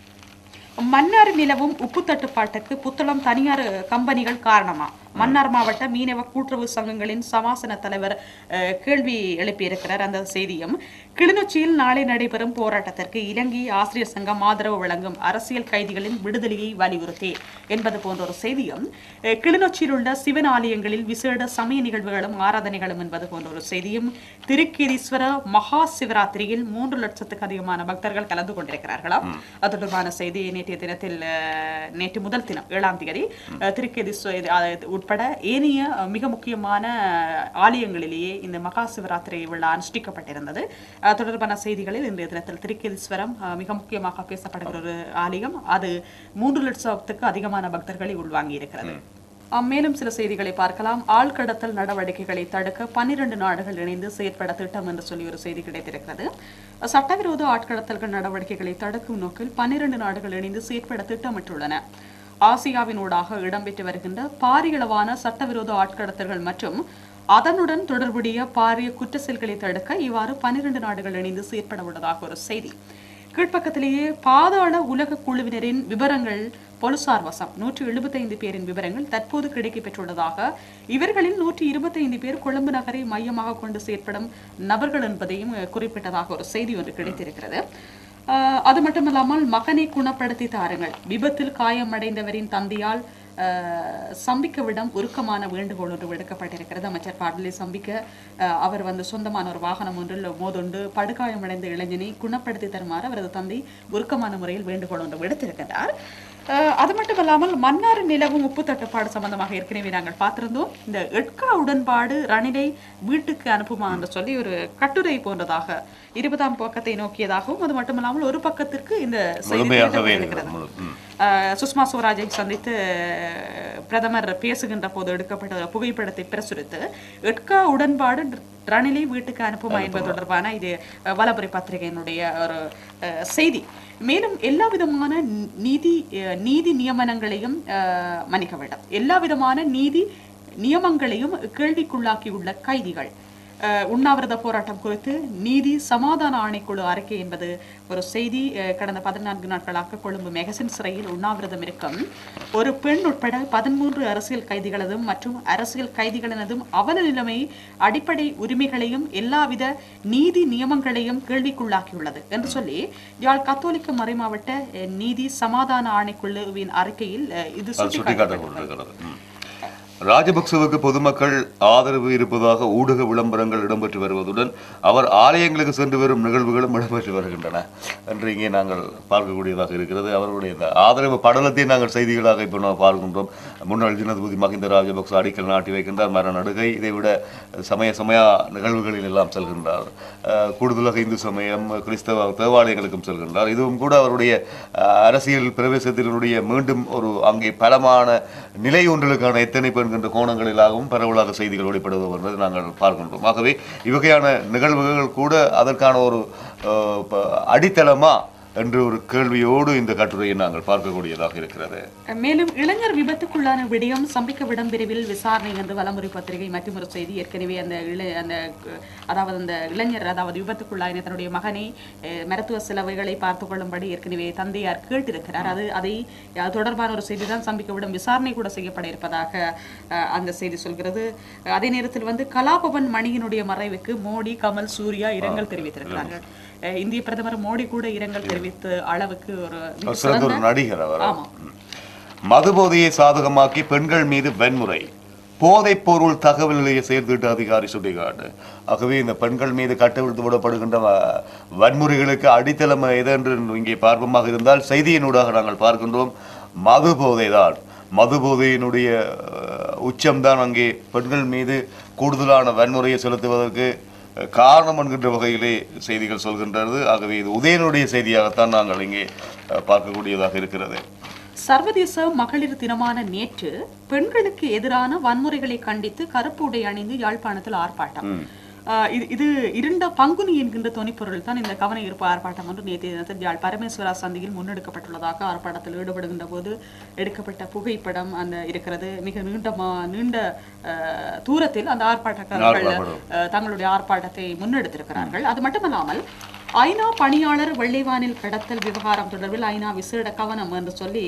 மன்னார் நிலவும் உப்பு தட்டுப்பாட்டுக்கு புத்தளம் தனியார் கம்பெனிகள் காரணமா? மன்னார் மாவட்ட மீனவ கூட்டுறவு சங்கங்களின் சமாசன தலைவர் கேள்வி எழுப்பியிருக்கிறார். அந்த செய்தியும் கிளிநொச்சியில் நாளை நடைபெறும் போராட்டத்திற்கு இலங்கை ஆசிரியர் சங்கம் ஆதரவு வழங்கும் அரசியல் கைதிகளின் விடுதலையை வலியுறுத்தி என்பது போன்ற ஒரு செய்தியும் கிளிநொச்சியில் உள்ள சிவன் ஆலயங்களில் விசேட சமய நிகழ்வுகளும் ஆராதனைகளும் என்பது போன்ற ஒரு செய்தியும் திருக்கேதீஸ்வர மகா சிவராத்திரியில் 3 லட்சத்துக்கு அதிகமான பக்தர்கள் கலந்து கொண்டிருக்கிறார்களாம். அது தொடர்பான செய்தி நேற்றைய தினத்தில் நேற்று முதல் தினம் 7ஆம் தேதி திருக்கேதீஸ்வர உட்பட ஏனைய மிக முக்கியமான ஆலயங்களிலேயே இந்த மகா சிவராத்திரி விழா அனுஷ்டிக்கப்பட்டிருந்தது. தொடர்பான செய்திகளில் இன்றைய தினத்தில் திருக்கேதீஸ்வரம் மிக முக்கியமாக பேசப்படுகிற ஒரு ஆலயம். அது 3 லட்சத்துக்கு அதிகமான பக்தர்களை உள்வாங்கி இருக்கிறது. மேலும் சில செய்திகளை பார்க்கலாம். ஆழ்கடத்தல் நடவடிக்கைகளை தடுக்க 12 நாடுகள் இணைந்து செயற்பட திட்டம் என்று சொல்லி ஒரு செய்தி கிடைத்திருக்கிறது. சட்டவிரோத ஆட்கடத்தல்கள் நடவடிக்கைகளை தடுக்கும் நோக்கில் 12 நாடுகள் இணைந்து செயற்பட திட்டமிட்டுள்ளன. ஆசியாவினூடாக இடம்பெற்று வருகின்ற பாரியளவான சட்டவிரோத ஆட்கடத்தல்கள் மற்றும் அதனுடன் தொடர்புடைய பாரிய குற்ற செயல்களை தடுக்க இவ்வாறு 12 நாடுகள் இணைந்து செயற்பட உள்ளதாக ஒரு செய்தி. கீழ்ப்பக்கத்திலேயே பாதாள உலக குழுவினரின் விவரங்கள் போலீசார் வசம். 175 பேரின் விவரங்கள் தற்போது கிடைக்கப் பெற்றுள்ளதாக, இவர்களில் 125 பேர் கொழும்பு நகரை மையமாக கொண்டு செயற்படும் நபர்கள் என்பதையும் குறிப்பிட்டதாக ஒரு செய்தி ஒன்று கிடைத்திருக்கிறது. அது மட்டுமல்லாமல் மகனை குணப்படுத்தி தாருங்கள், விபத்தில் காயமடைந்தவரின் தந்தையால் சம்பிக்கவிடம் உருக்கமான வேண்டுகோள் ஒன்று விடுக்கப்பட்டிருக்கிறது. அமைச்சர் பாடலை சம்பிக்க அவர் சொந்தமான ஒரு வாகனம் ஒன்றில் மோதுண்டு படுகாயமடைந்த இளைஞனை குணப்படுத்தி தருமாறு அவரது தந்தை உருக்கமான முறையில் வேண்டுகோள் ஒன்று விடுத்திருக்கிறார். அது மட்டுமல்லாமல் மன்னார் நிலவும் உப்பு தட்டுப்பாடு சம்பந்தமாக ஏற்கனவே நாங்கள் பார்த்திருந்தோம். இந்த எட்கா உடன்பாடு ரணிலை வீட்டுக்கு அனுப்புமா என்று சொல்லி ஒரு கட்டுரை போன்றதாக 20ஆம் பக்கத்தை நோக்கியதாகவும், அது மட்டுமல்லாமல் ஒரு பக்கத்திற்கு இந்த சுஷ்மா ஸ்வராஜை சந்தித்து பிரதமர் பேசுகின்ற போது எடுக்கப்பட்ட புகைப்படத்தை பிரசுரித்து எட்கா உடன்பாடு ரணிலை வீட்டுக்கு அனுப்புமா என்பது தொடர்பான இது வலபுரி பத்திரிகையினுடைய ஒரு செய்தி. மேலும் எல்லா விதமான நீதி நியமனங்களையும் மன்னிக்க வேண்டும், எல்லா விதமான நீதி நியமங்களையும் கேள்விக்குள்ளாக்கியுள்ள கைதிகள், உண்ணாவிரத போராட்டம் குறித்து நீதி சமாதான ஆணைக்குழு அறிக்கை என்பது ஒரு செய்தி. கடந்த 14 நாட்களாக கொழும்பு மெகசின் சிறையில் உண்ணாவிரதம் இருக்கும் ஒரு பெண் உட்பட 13 அரசியல் கைதிகளதும் மற்றும் அரசியல் கைதிகளினதும் அவல நிலைமை, அடிப்படை உரிமைகளையும் எல்லாவித நீதி நியமங்களையும் கேள்விக்குள்ளாக்கியுள்ளது என்று சொல்லி யாழ் கத்தோலிக்க மறைமாவட்ட நீதி சமாதான ஆணைக்குழுவின் அறிக்கையில் இது சுட்டிக்காட்டப்பட்டுள்ளது. ராஜபக்சவுக்கு பொதுமக்கள் ஆதரவு இருப்பதாக ஊடக விளம்பரங்கள் இடம்பெற்று வருவதுடன் அவர் ஆலயங்களுக்கு சென்று வரும் நிகழ்வுகளும் இடம்பெற்று வருகின்றன என்று இங்கே நாங்கள் பார்க்கக்கூடியதாக இருக்கிறது. அவர்களுடைய இந்த ஆதரவு படலத்தை நாங்கள் செய்திகளாக இப்போ நாம் பார்க்கின்றோம். முன்னாள் ஜனாதிபதி மஹிந்த ராஜபக்ச அடிக்கல் நாட்டி வைக்கின்றார், மர நடுகை, இதைவிட சமய நிகழ்வுகளில் எல்லாம் செல்கின்றார். கூடுதலாக இந்து சமயம் கிறிஸ்தவ தேவாலயங்களுக்கும் செல்கின்றார். இதுவும் கூட அவருடைய அரசியல் பிரவேசத்தினுடைய மீண்டும் ஒரு அங்கே பலமான நிலை ஒன்றுக்கான எத்தனை என்கின்ற கோணங்களிலாகவும் பரவலாக செய்திகள் வெளிப்படுவது என்பதை நாங்கள் பார்க்கின்றோம். ஆகவே இவ்வகையான நிகழ்வுகள் கூட அதற்கான ஒரு அடித்தளமா என்று ஒரு கேள்வியோடு இந்த கட்டுரையை நாங்கள் பார்க்கக்கூடியதாக இருக்கிறது. மேலும் இளைஞர் விபத்துக்குள்ளான விடயம் சம்பிக்கவிடம் விரைவில் விசாரணை என்று வலமுறை பத்திரிகை மற்றும் ஒரு செய்தி. ஏற்கனவே அந்த இளைஞர் விபத்துக்குள்ளான தன்னுடைய மகனை மருத்துவ செலவுகளை பார்த்துக் கொள்ளும்படி ஏற்கனவே தந்தையார் கேட்டிருக்கிறார். அதை தொடர்பான ஒரு செய்தி தான் சம்பிக்கவிடம் விசாரணை கூட செய்யப்பட இருப்பதாக அந்த செய்தி சொல்கிறது. அதே நேரத்தில் கலாபவன் மணியினுடைய மறைவுக்கு மோடி, கமல், சூர்யா இரங்கல் தெரிவித்திருக்கிறார்கள். இந்திய பிரதமர் மோடி கூட இரங்கல் தெரிவித்த அளவுக்கு ஒரு நடிகர் அவர். மதுபோதையை சாதகமாக்கி பெண்கள் மீது வன்முறை, போதைப் பொருள் தகவல் நிலைய செயற்திட்ட அதிகாரி சுட்டிக்காட்டு. ஆகவே இந்த பெண்கள் மீது கட்டவிழ்த்து விடப்படுகின்ற வன்முறைகளுக்கு அடித்தளம் எதென்று இங்கே பார்ப்பமாக இருந்தால் செய்தியினூடாக நாங்கள் பார்க்கின்றோம். மது போதைதான், மது போதையினுடைய உச்சம்தான் அங்கே பெண்கள் மீது கூடுதலான வன்முறையை செலுத்துவதற்கு காரணம் என்கின்ற வகையிலே செய்திகள் சொல்கின்றது. ஆகவே இது உதயனுடைய செய்தியாகத்தான் நாங்கள் இங்கே பார்க்கக்கூடியதாக இருக்கிறது. சர்வதேச மகளிர் தினமான நேற்று பெண்களுக்கு எதிரான வன்முறைகளை கண்டித்து கருப்பு உடை அணிந்து யாழ்ப்பாணத்தில் ஆர்ப்பாட்டம். இது இருண்ட பங்குனி என்கின்ற தொனிப்பொருள் தான் இந்த கவன ஈர்ப்பு ஆர்ப்பாட்டம் ஒன்று நேற்றைய தினத்தில் யாழ் பரமேஸ்வரா சந்தியில் முன்னெடுக்கப்பட்டுள்ளதாக ஆர்ப்பாட்டத்தில் ஈடுபடுகின்ற போது எடுக்கப்பட்ட புகைப்படம் இருக்கிறது. மிக நீண்ட தூரத்தில் அந்த ஆர்ப்பாட்டக்காரர்கள் தங்களுடைய ஆர்ப்பாட்டத்தை முன்னெடுத்திருக்கிறார்கள். அது மட்டுமல்லாமல் ஐநா பணியாளர் வெள்ளைவானில் கடத்தல் விவகாரம் தொடர்பில் ஐநா விசேட கவனம் என்று சொல்லி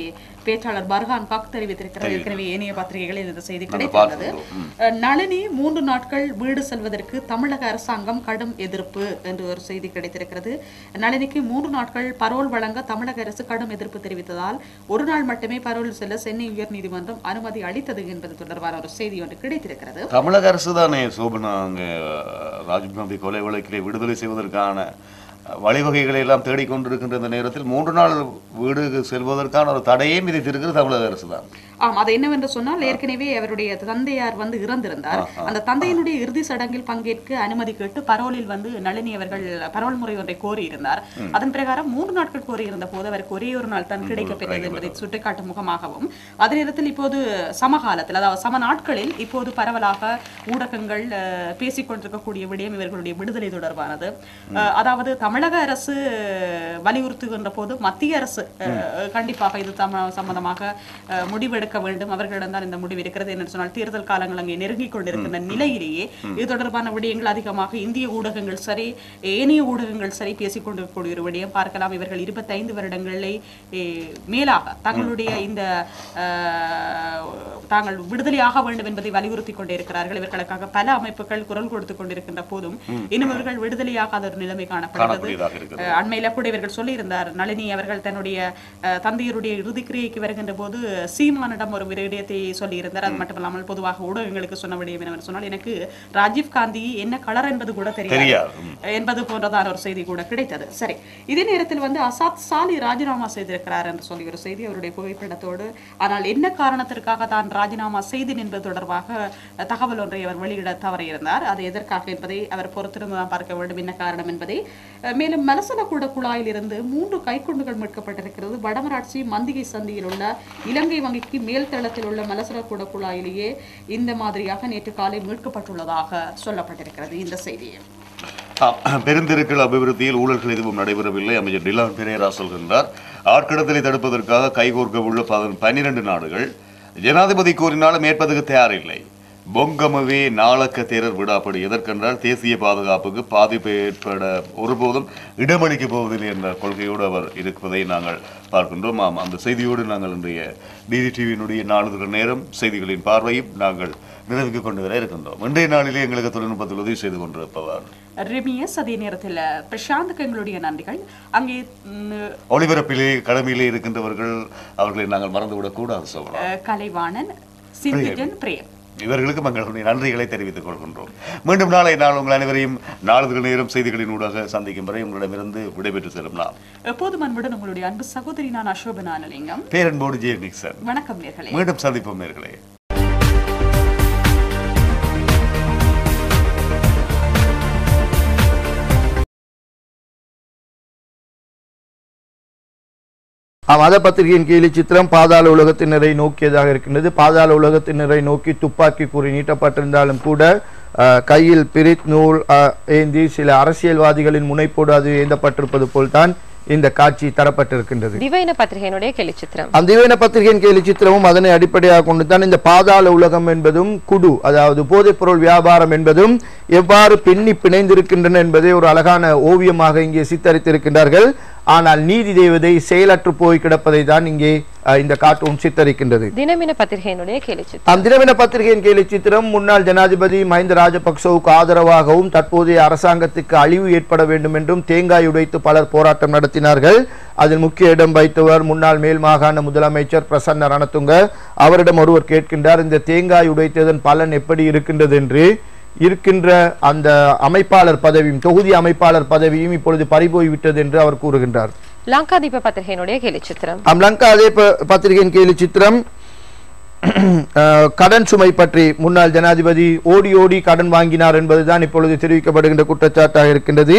பேச்சாளர் பர்ஹான் காக் தெரிவித்திருக்கிறார். ஏற்கனவே ஏனைய பத்திரிகைகளில் இந்த செய்தி கிடைத்துள்ளது. நளினி 3 நாட்கள் வீடு செல்வதற்கு தமிழக அரசாங்கம் கடும் எதிர்ப்பு என்று ஒரு செய்தி கிடைத்திருக்கிறது. நளினிக்கு 3 நாட்கள் பரோல் வழங்க தமிழக அரசு கடும் எதிர்ப்பு தெரிவித்ததால் ஒரு நாள் மட்டுமே பரோல் செல்ல சென்னை உயர்நீதிமன்றம் அனுமதி அளித்தது என்பது தொடர்பான ஒரு செய்தி ஒன்று கிடைத்திருக்கிறது. தமிழக அரசு தானே சோபனா ராஜீவ்காந்தி கொலை வழக்கிலே விடுதலை செய்வதற்கான வழிவகைகளை எல்லாம் தேடிக்கொண்டிருக்கின்ற இந்த நேரத்தில் 3 நாள் வீடு செல்வதற்கான ஒரு தடையே விதித்திருக்கிறது தமிழக அரசு தான். அது என்னவென்று சொன்னால், ஏற்கனவே அவருடைய தந்தையார் இறந்திருந்தார். அந்த தந்தையினுடைய இறுதி சடங்கில் பங்கேற்க அனுமதி கேட்டு பரோலில் நளினி அவர்கள் பரோல் முறை ஒன்றை கோரியிருந்தார். அதன் பிரகாரம் 3 நாட்கள் கோரியிருந்த போது அவருக்கு ஒரே ஒரு நாள் தான் கிடைக்கப்பெற்றது என்பதை சுட்டிக்காட்டும் முகமாகவும், அதே நேரத்தில் இப்போது சமகாலத்தில், அதாவது சம நாட்களில் இப்போது பரவலாக ஊடகங்கள் பேசிக் கொண்டிருக்கக்கூடிய விடயம் இவர்களுடைய விடுதலை தொடர்பானது. அதாவது தமிழக அரசு வலியுறுத்துகின்ற போது மத்திய அரசு கண்டிப்பாக இது சம்பந்தமாக முடிவெடுக்க வேண்டும், அவர்களிடம் தான் இந்த முடிவு இருக்கிறது என்று சொன்னால், தேர்தல் காலங்கள் அங்கே நெருங்கிக் கொண்டிருக்கின்ற நிலையிலேயே இது தொடர்பான விடயங்கள் அதிகமாக இந்திய ஊடகங்கள் சரி, ஏனைய ஊடகங்கள் சரி பேசிக் கொண்டிருக்கக்கூடிய ஒரு விடயம் பார்க்கலாம். இவர்கள் 25 வருடங்களை மேலாக தங்களுடைய இந்த தாங்கள் விடுதலையாக வேண்டும் என்பதை வலியுறுத்தி கொண்டே இருக்கிறார்கள். இவர்களுக்காக பல அமைப்புகள் குரல் கொடுத்துக் கொண்டிருக்கின்ற போதும் இன்னும் இவர்கள் விடுதலையாகாத ஒரு நிலைமை காணப்படுகிறது. அண்மையில கூட இவர்கள் சொல்லியிருந்தார், நளினி அவர்கள் தன்னுடைய தந்தையருடைய இறுதி கிரியைக்கு வருகின்ற போது சீமானிடம் என்னிடம் ஒரு விடயத்தை சொல்லியிருந்தார். அது மட்டுமல்லாமல் பொதுவாக ஊடகங்களுக்கு சொன்ன விடயம் என்னவென்று சொன்னால், எனக்கு ராஜீவ் காந்தி என்ன கலர் என்பது கூட தெரியாது என்பது போன்றதான ஒரு செய்தி கூட கிடைத்தது. சரி, இதே நேரத்தில் வந்து அசாத் சாலி ராஜினாமா செய்திருக்கிறார் என்று சொல்லி ஒரு செய்தி அவருடைய புகைப்படத்தோடு, ஆனால் என்ன காரணத்திற்காக தான் ராஜினாமா செய்தேன் என்பது தொடர்பாக தகவல் ஒன்றை அவர் வெளியிட தவறியிருந்தார். அது எதற்காக என்பதை அவர் பொறுத்திருந்துதான் பார்க்க வேண்டும், என்ன காரணம் என்பதை. மேலும் மலசலக்கூட குழாயில் இருந்து 3 கைக்குண்டுகள் மீட்கப்பட்டிருக்கிறது. வடமராட்சி மந்திகை சந்தியில் உள்ள இலங்கை வங்கிக்கு மேல் தளத்தில் உள்ள மலசலக்கூட குழாயிலேயே இந்த மாதிரியாக நேற்று காலை மீட்கப்பட்டுள்ளதாக சொல்லப்பட்டிருக்கிறது இந்த செய்தியை. பெருந்தெருக்கள் அபிவிருத்தியில் ஊழல்கள் எதுவும் நடைபெறவில்லை. அமைச்சர் டிலான் பெரேரா சொல்கின்றார். ஆட்கடத்தலை தடுப்பதற்காக கைகோர்க்க உள்ள 12 நாடுகள் ஜனாதிபதி கூறினாலும் ஏற்பதற்கு தயாரில்லை. பொங்கமவே நாளக்க தேரர் விடாப்படி. எதற்கென்றால் தேசிய பாதுகாப்புக்கு பாதிப்பு ஏற்பட ஒருபோதும் இடமளிக்கப் போவதில்லை என்ற கொள்கையோடு அவர் இருப்பதை நாங்கள் பார்க்கின்றோம். அந்த செய்தியோடு நாங்கள் இன்றைய டிடிடிவியினுடைய நாளிதழ் நேரம் செய்திகளின் பார்வையும் நாங்கள் நிறைவுக்கு கொண்டு வர இருக்கின்றோம். இன்றைய நாளிலே எங்களுக்கு தொழில்நுட்பத்தில் உதவி செய்து கொண்டிருப்பவர் ரெமியஸ். அதே நேரத்தில் பிரசாந்துக்கு எங்களுடைய நன்றிகள். அங்கே ஒளிபரப்பிலே கடமையிலே இருக்கின்றவர்கள், அவர்களை நாங்கள் மறந்துவிடக் கூடாது. சொல்லலாம் கலைவாணன், சிந்திஜன், பிரேம், இவர்களுக்கும் எங்களுடைய நன்றிகளை தெரிவித்துக் கொள்கின்றோம். மீண்டும் நாளை நாள் உங்கள் அனைவரையும் நாளிதழ் நேரம் செய்திகளின் ஊடாக சந்திக்கும் வரை உங்களிடமிருந்து விடைபெற்று செல்லும் நாம் எப்போதும் அன்புடன் உங்களுடைய அன்பு சகோதரி நான் அசோபனானலிங்கம். பேரன்போடு ஜே நிக்சன். வணக்கம் நேர்களே. மீண்டும் சந்திப்போம் நேர்களே. மத பத்திரிகையின் கீழ் சித்திரம் பாதாள உலகத்தினரை நோக்கியதாக இருக்கின்றது. பாதாள உலகத்தினரை நோக்கி துப்பாக்கி கூறி நீட்டப்பட்டிருந்தாலும் கூட கையில் பிரித் நூல் ஏந்தி சில அரசியல்வாதிகளின் முனைப்போடு அது ஏந்தப்பட்டிருப்பது போல்தான் இந்த காட்சி தரப்பட்டிருக்கின்றது. திவைன பத்திரிகையினுடைய கேலிச்சித்திரம். அந்த திவைன பத்திரிகையின் கேலிச்சித்திரமும் அதனை அடிப்படையாக கொண்டுதான் இந்த பாதாள உலகம் என்பதும் குடு, அதாவது போதைப் பொருள் வியாபாரம் என்பதும் எவ்வாறு பின்னி பிணைந்திருக்கின்றன என்பதை ஒரு அழகான ஓவியமாக இங்கே சித்தரித்திருக்கின்றார்கள். ஆனால் நீதி தேவதை செயலற்று போய் கிடப்பதை தான் இங்கே இந்த கார்ட்டூன் சித்தரிக்கின்றது. தினமின பத்திரிகையினுடைய கேலிச்சித்திரம். அந்த தினமின பத்திரிகையின் கேலிச்சித்திரம் முன்னாள் ஜனாதிபதி மஹிந்த ராஜபக்சவுக்கு ஆதரவாகவும் தற்போதைய அரசாங்கத்துக்கு அழிவு ஏற்பட வேண்டும் என்றும் தேங்காய் உடைத்து பலர் போராட்டம் நடத்தினார்கள். அதில் முக்கிய இடம் வைத்தவர் முன்னாள் மேல் மாகாண முதலமைச்சர் பிரசன்ன ரணதுங்க. அவரிடம் ஒருவர் கேட்கின்றார், இந்த தேங்காய் உடைத்ததன் பலன் எப்படி இருக்கின்றது என்று. இருக்கின்ற அந்த அமைப்பாளர் பதவியும் தொகுதி அமைப்பாளர் பதவியும் இப்பொழுது பறிபோய்விட்டது என்று அவர் கூறுகின்றார். லங்காதீப பத்திரிகையினுடைய கேலிச்சித்திரம். லங்காதீப பத்திரிகையின் கேலிச்சித்திரம் கடன் சுமை பற்றி. முன்னாள் ஜனாதிபதி ஓடி ஓடி கடன் வாங்கினார் என்பதுதான் இப்பொழுது தெரிவிக்கப்படுகின்ற குற்றச்சாட்டாக இருக்கின்றது.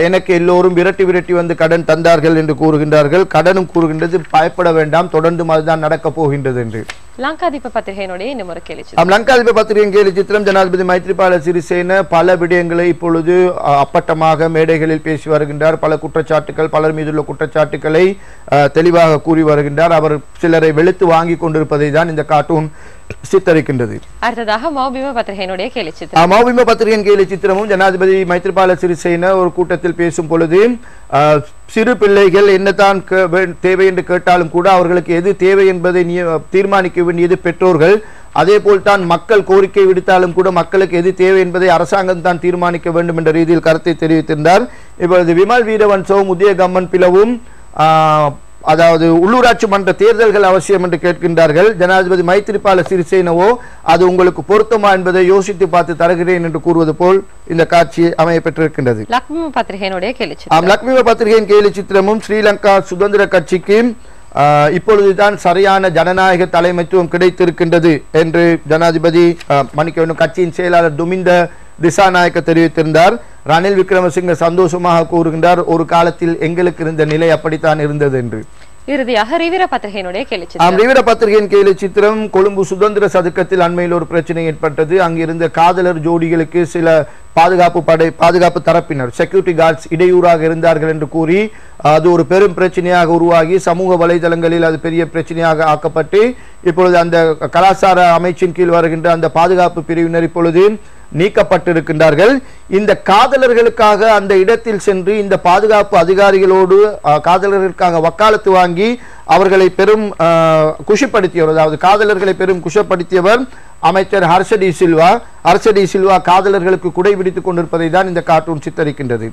எனக்கு எல்லோரும் விரட்டி விரட்டி வந்து கடன் தந்தார்கள் என்று கூறுகின்றார்கள். கடனும் கூறுகின்றது பயப்பட வேண்டாம், தொடர்ந்து அதுதான் நடக்கப் போகின்றது என்று. லங்காதீப பத்திரிகையினுடைய இன்னொரு கேலிச்சித்திரம். லங்காதீப பத்திரிகையின் கேலிச்சித்திரம் ஜனாதிபதி மைத்ரிபால சிறிசேன பல விடயங்களை இப்பொழுது அப்பட்டமாக மேடைகளில் பேசி வருகின்றார். பல குற்றச்சாட்டுகள், பலர் மீதுள்ள குற்றச்சாட்டுகளை தெளிவாக கூறி வருகின்றார். அவர் சிலரை வெளுத்து வாங்கி கொண்டிருப்பதை தான் இந்த கார்ட்டூன் சித்தரிக்கின்றது. அடுத்ததாக மௌபிம பத்திரிகையினுடைய கேலிச்சித்திரம். மௌபிம பத்திரிகையின் கேலிச்சித்திரமும் ஜனாதிபதி மைத்ரிபால சிறிசேன ஒரு கூட்டத்தில் பேசும் பொழுது சிறு பிள்ளைகள் என்னதான் தேவை என்று கேட்டாலும் கூட அவர்களுக்கு எது தேவை என்பதை தீர்மானிக்க வேண்டியது பெற்றோர்கள். அதே போல்தான் மக்கள் கோரிக்கை விடுத்தாலும் கூட மக்களுக்கு எது தேவை என்பதை அரசாங்கம் தான் தீர்மானிக்க வேண்டும் என்ற ரீதியில் கருத்தை தெரிவித்திருந்தார். இப்பொழுது விமல் வீரவன்சவும் உதய கம்மன் பிளவும் அதாவது உள்ளூராட்சி மன்ற தேர்தல்கள் அவசியம் என்று கேட்கின்றார்கள். ஜனாதிபதி மைத்ரிபால சிறிசேனவோ அது உங்களுக்கு பொருத்தமா என்பதை யோசித்து பார்த்து தருகிறேன் என்று கூறுவது போல் இந்த காட்சி அமைய பெற்றிருக்கின்றது. லக்ஷ்மி பத்திரிகையினுடைய கேலிச்சித்திரம். லக்ஷ்மி பத்திரிகையின் கேலிச்சித்திரமும் ஸ்ரீலங்கா சுதந்திர கட்சிக்கு இப்பொழுதுதான் சரியான ஜனநாயக தலைமைத்துவம் கிடைத்திருக்கின்றது என்று ஜனாதிபதி கட்சியின் செயலாளர் துமிந்த திசாநாயக்க தெரிவித்திருந்தார். ரணில் விக்ரமசிங்க சந்தோஷமாக கூறுகின்றார், ஒரு காலத்தில் எங்களுக்கு இருந்த நிலை அப்படித்தான் இருந்தது என்று. இறுதியாக ரிவிர பத்திரிகையினுடைய கேலிச்சித்திரம். ரிவிர பத்திரிகையின் கேலிச்சித்திரம் கொழும்பு சுதந்திர சதுக்கத்தில் அண்மையில் ஒரு பிரச்சனை ஏற்பட்டது. அங்கிருந்த காதலர் ஜோடிகளுக்கு சில பாதுகாப்பு தரப்பினர் செக்யூரிட்டி கார்ட்ஸ் இடையூறாக இருந்தார்கள் என்று கூறி அது ஒரு பெரும் பிரச்சனையாக உருவாகி சமூக வலைதளங்களில் அது பெரிய பிரச்சனையாக ஆக்கப்பட்டு இப்பொழுது அந்த கலாச்சார அமைச்சின் கீழ் வருகின்ற அந்த பாதுகாப்பு பிரிவினர் இப்பொழுது நீக்கப்பட்டிருக்கின்றார்கள். இந்த காதலர்களுக்காக அந்த இடத்தில் சென்று இந்த பாதுகாப்பு அதிகாரிகளோடு காதலர்களுக்காக வக்காலத்து வாங்கி அவர்களை பெரும் குஷிப்படுத்தியவர், அதாவது காதலர்களை பெரும் குஷப்படுத்தியவர் அமைச்சர் ஹர்ஷடி சில்வா. காதலர்களுக்கு குடை பிடித்துக் கொண்டிருப்பதை தான் இந்த கார்ட்டூன் சித்தரிக்கின்றது.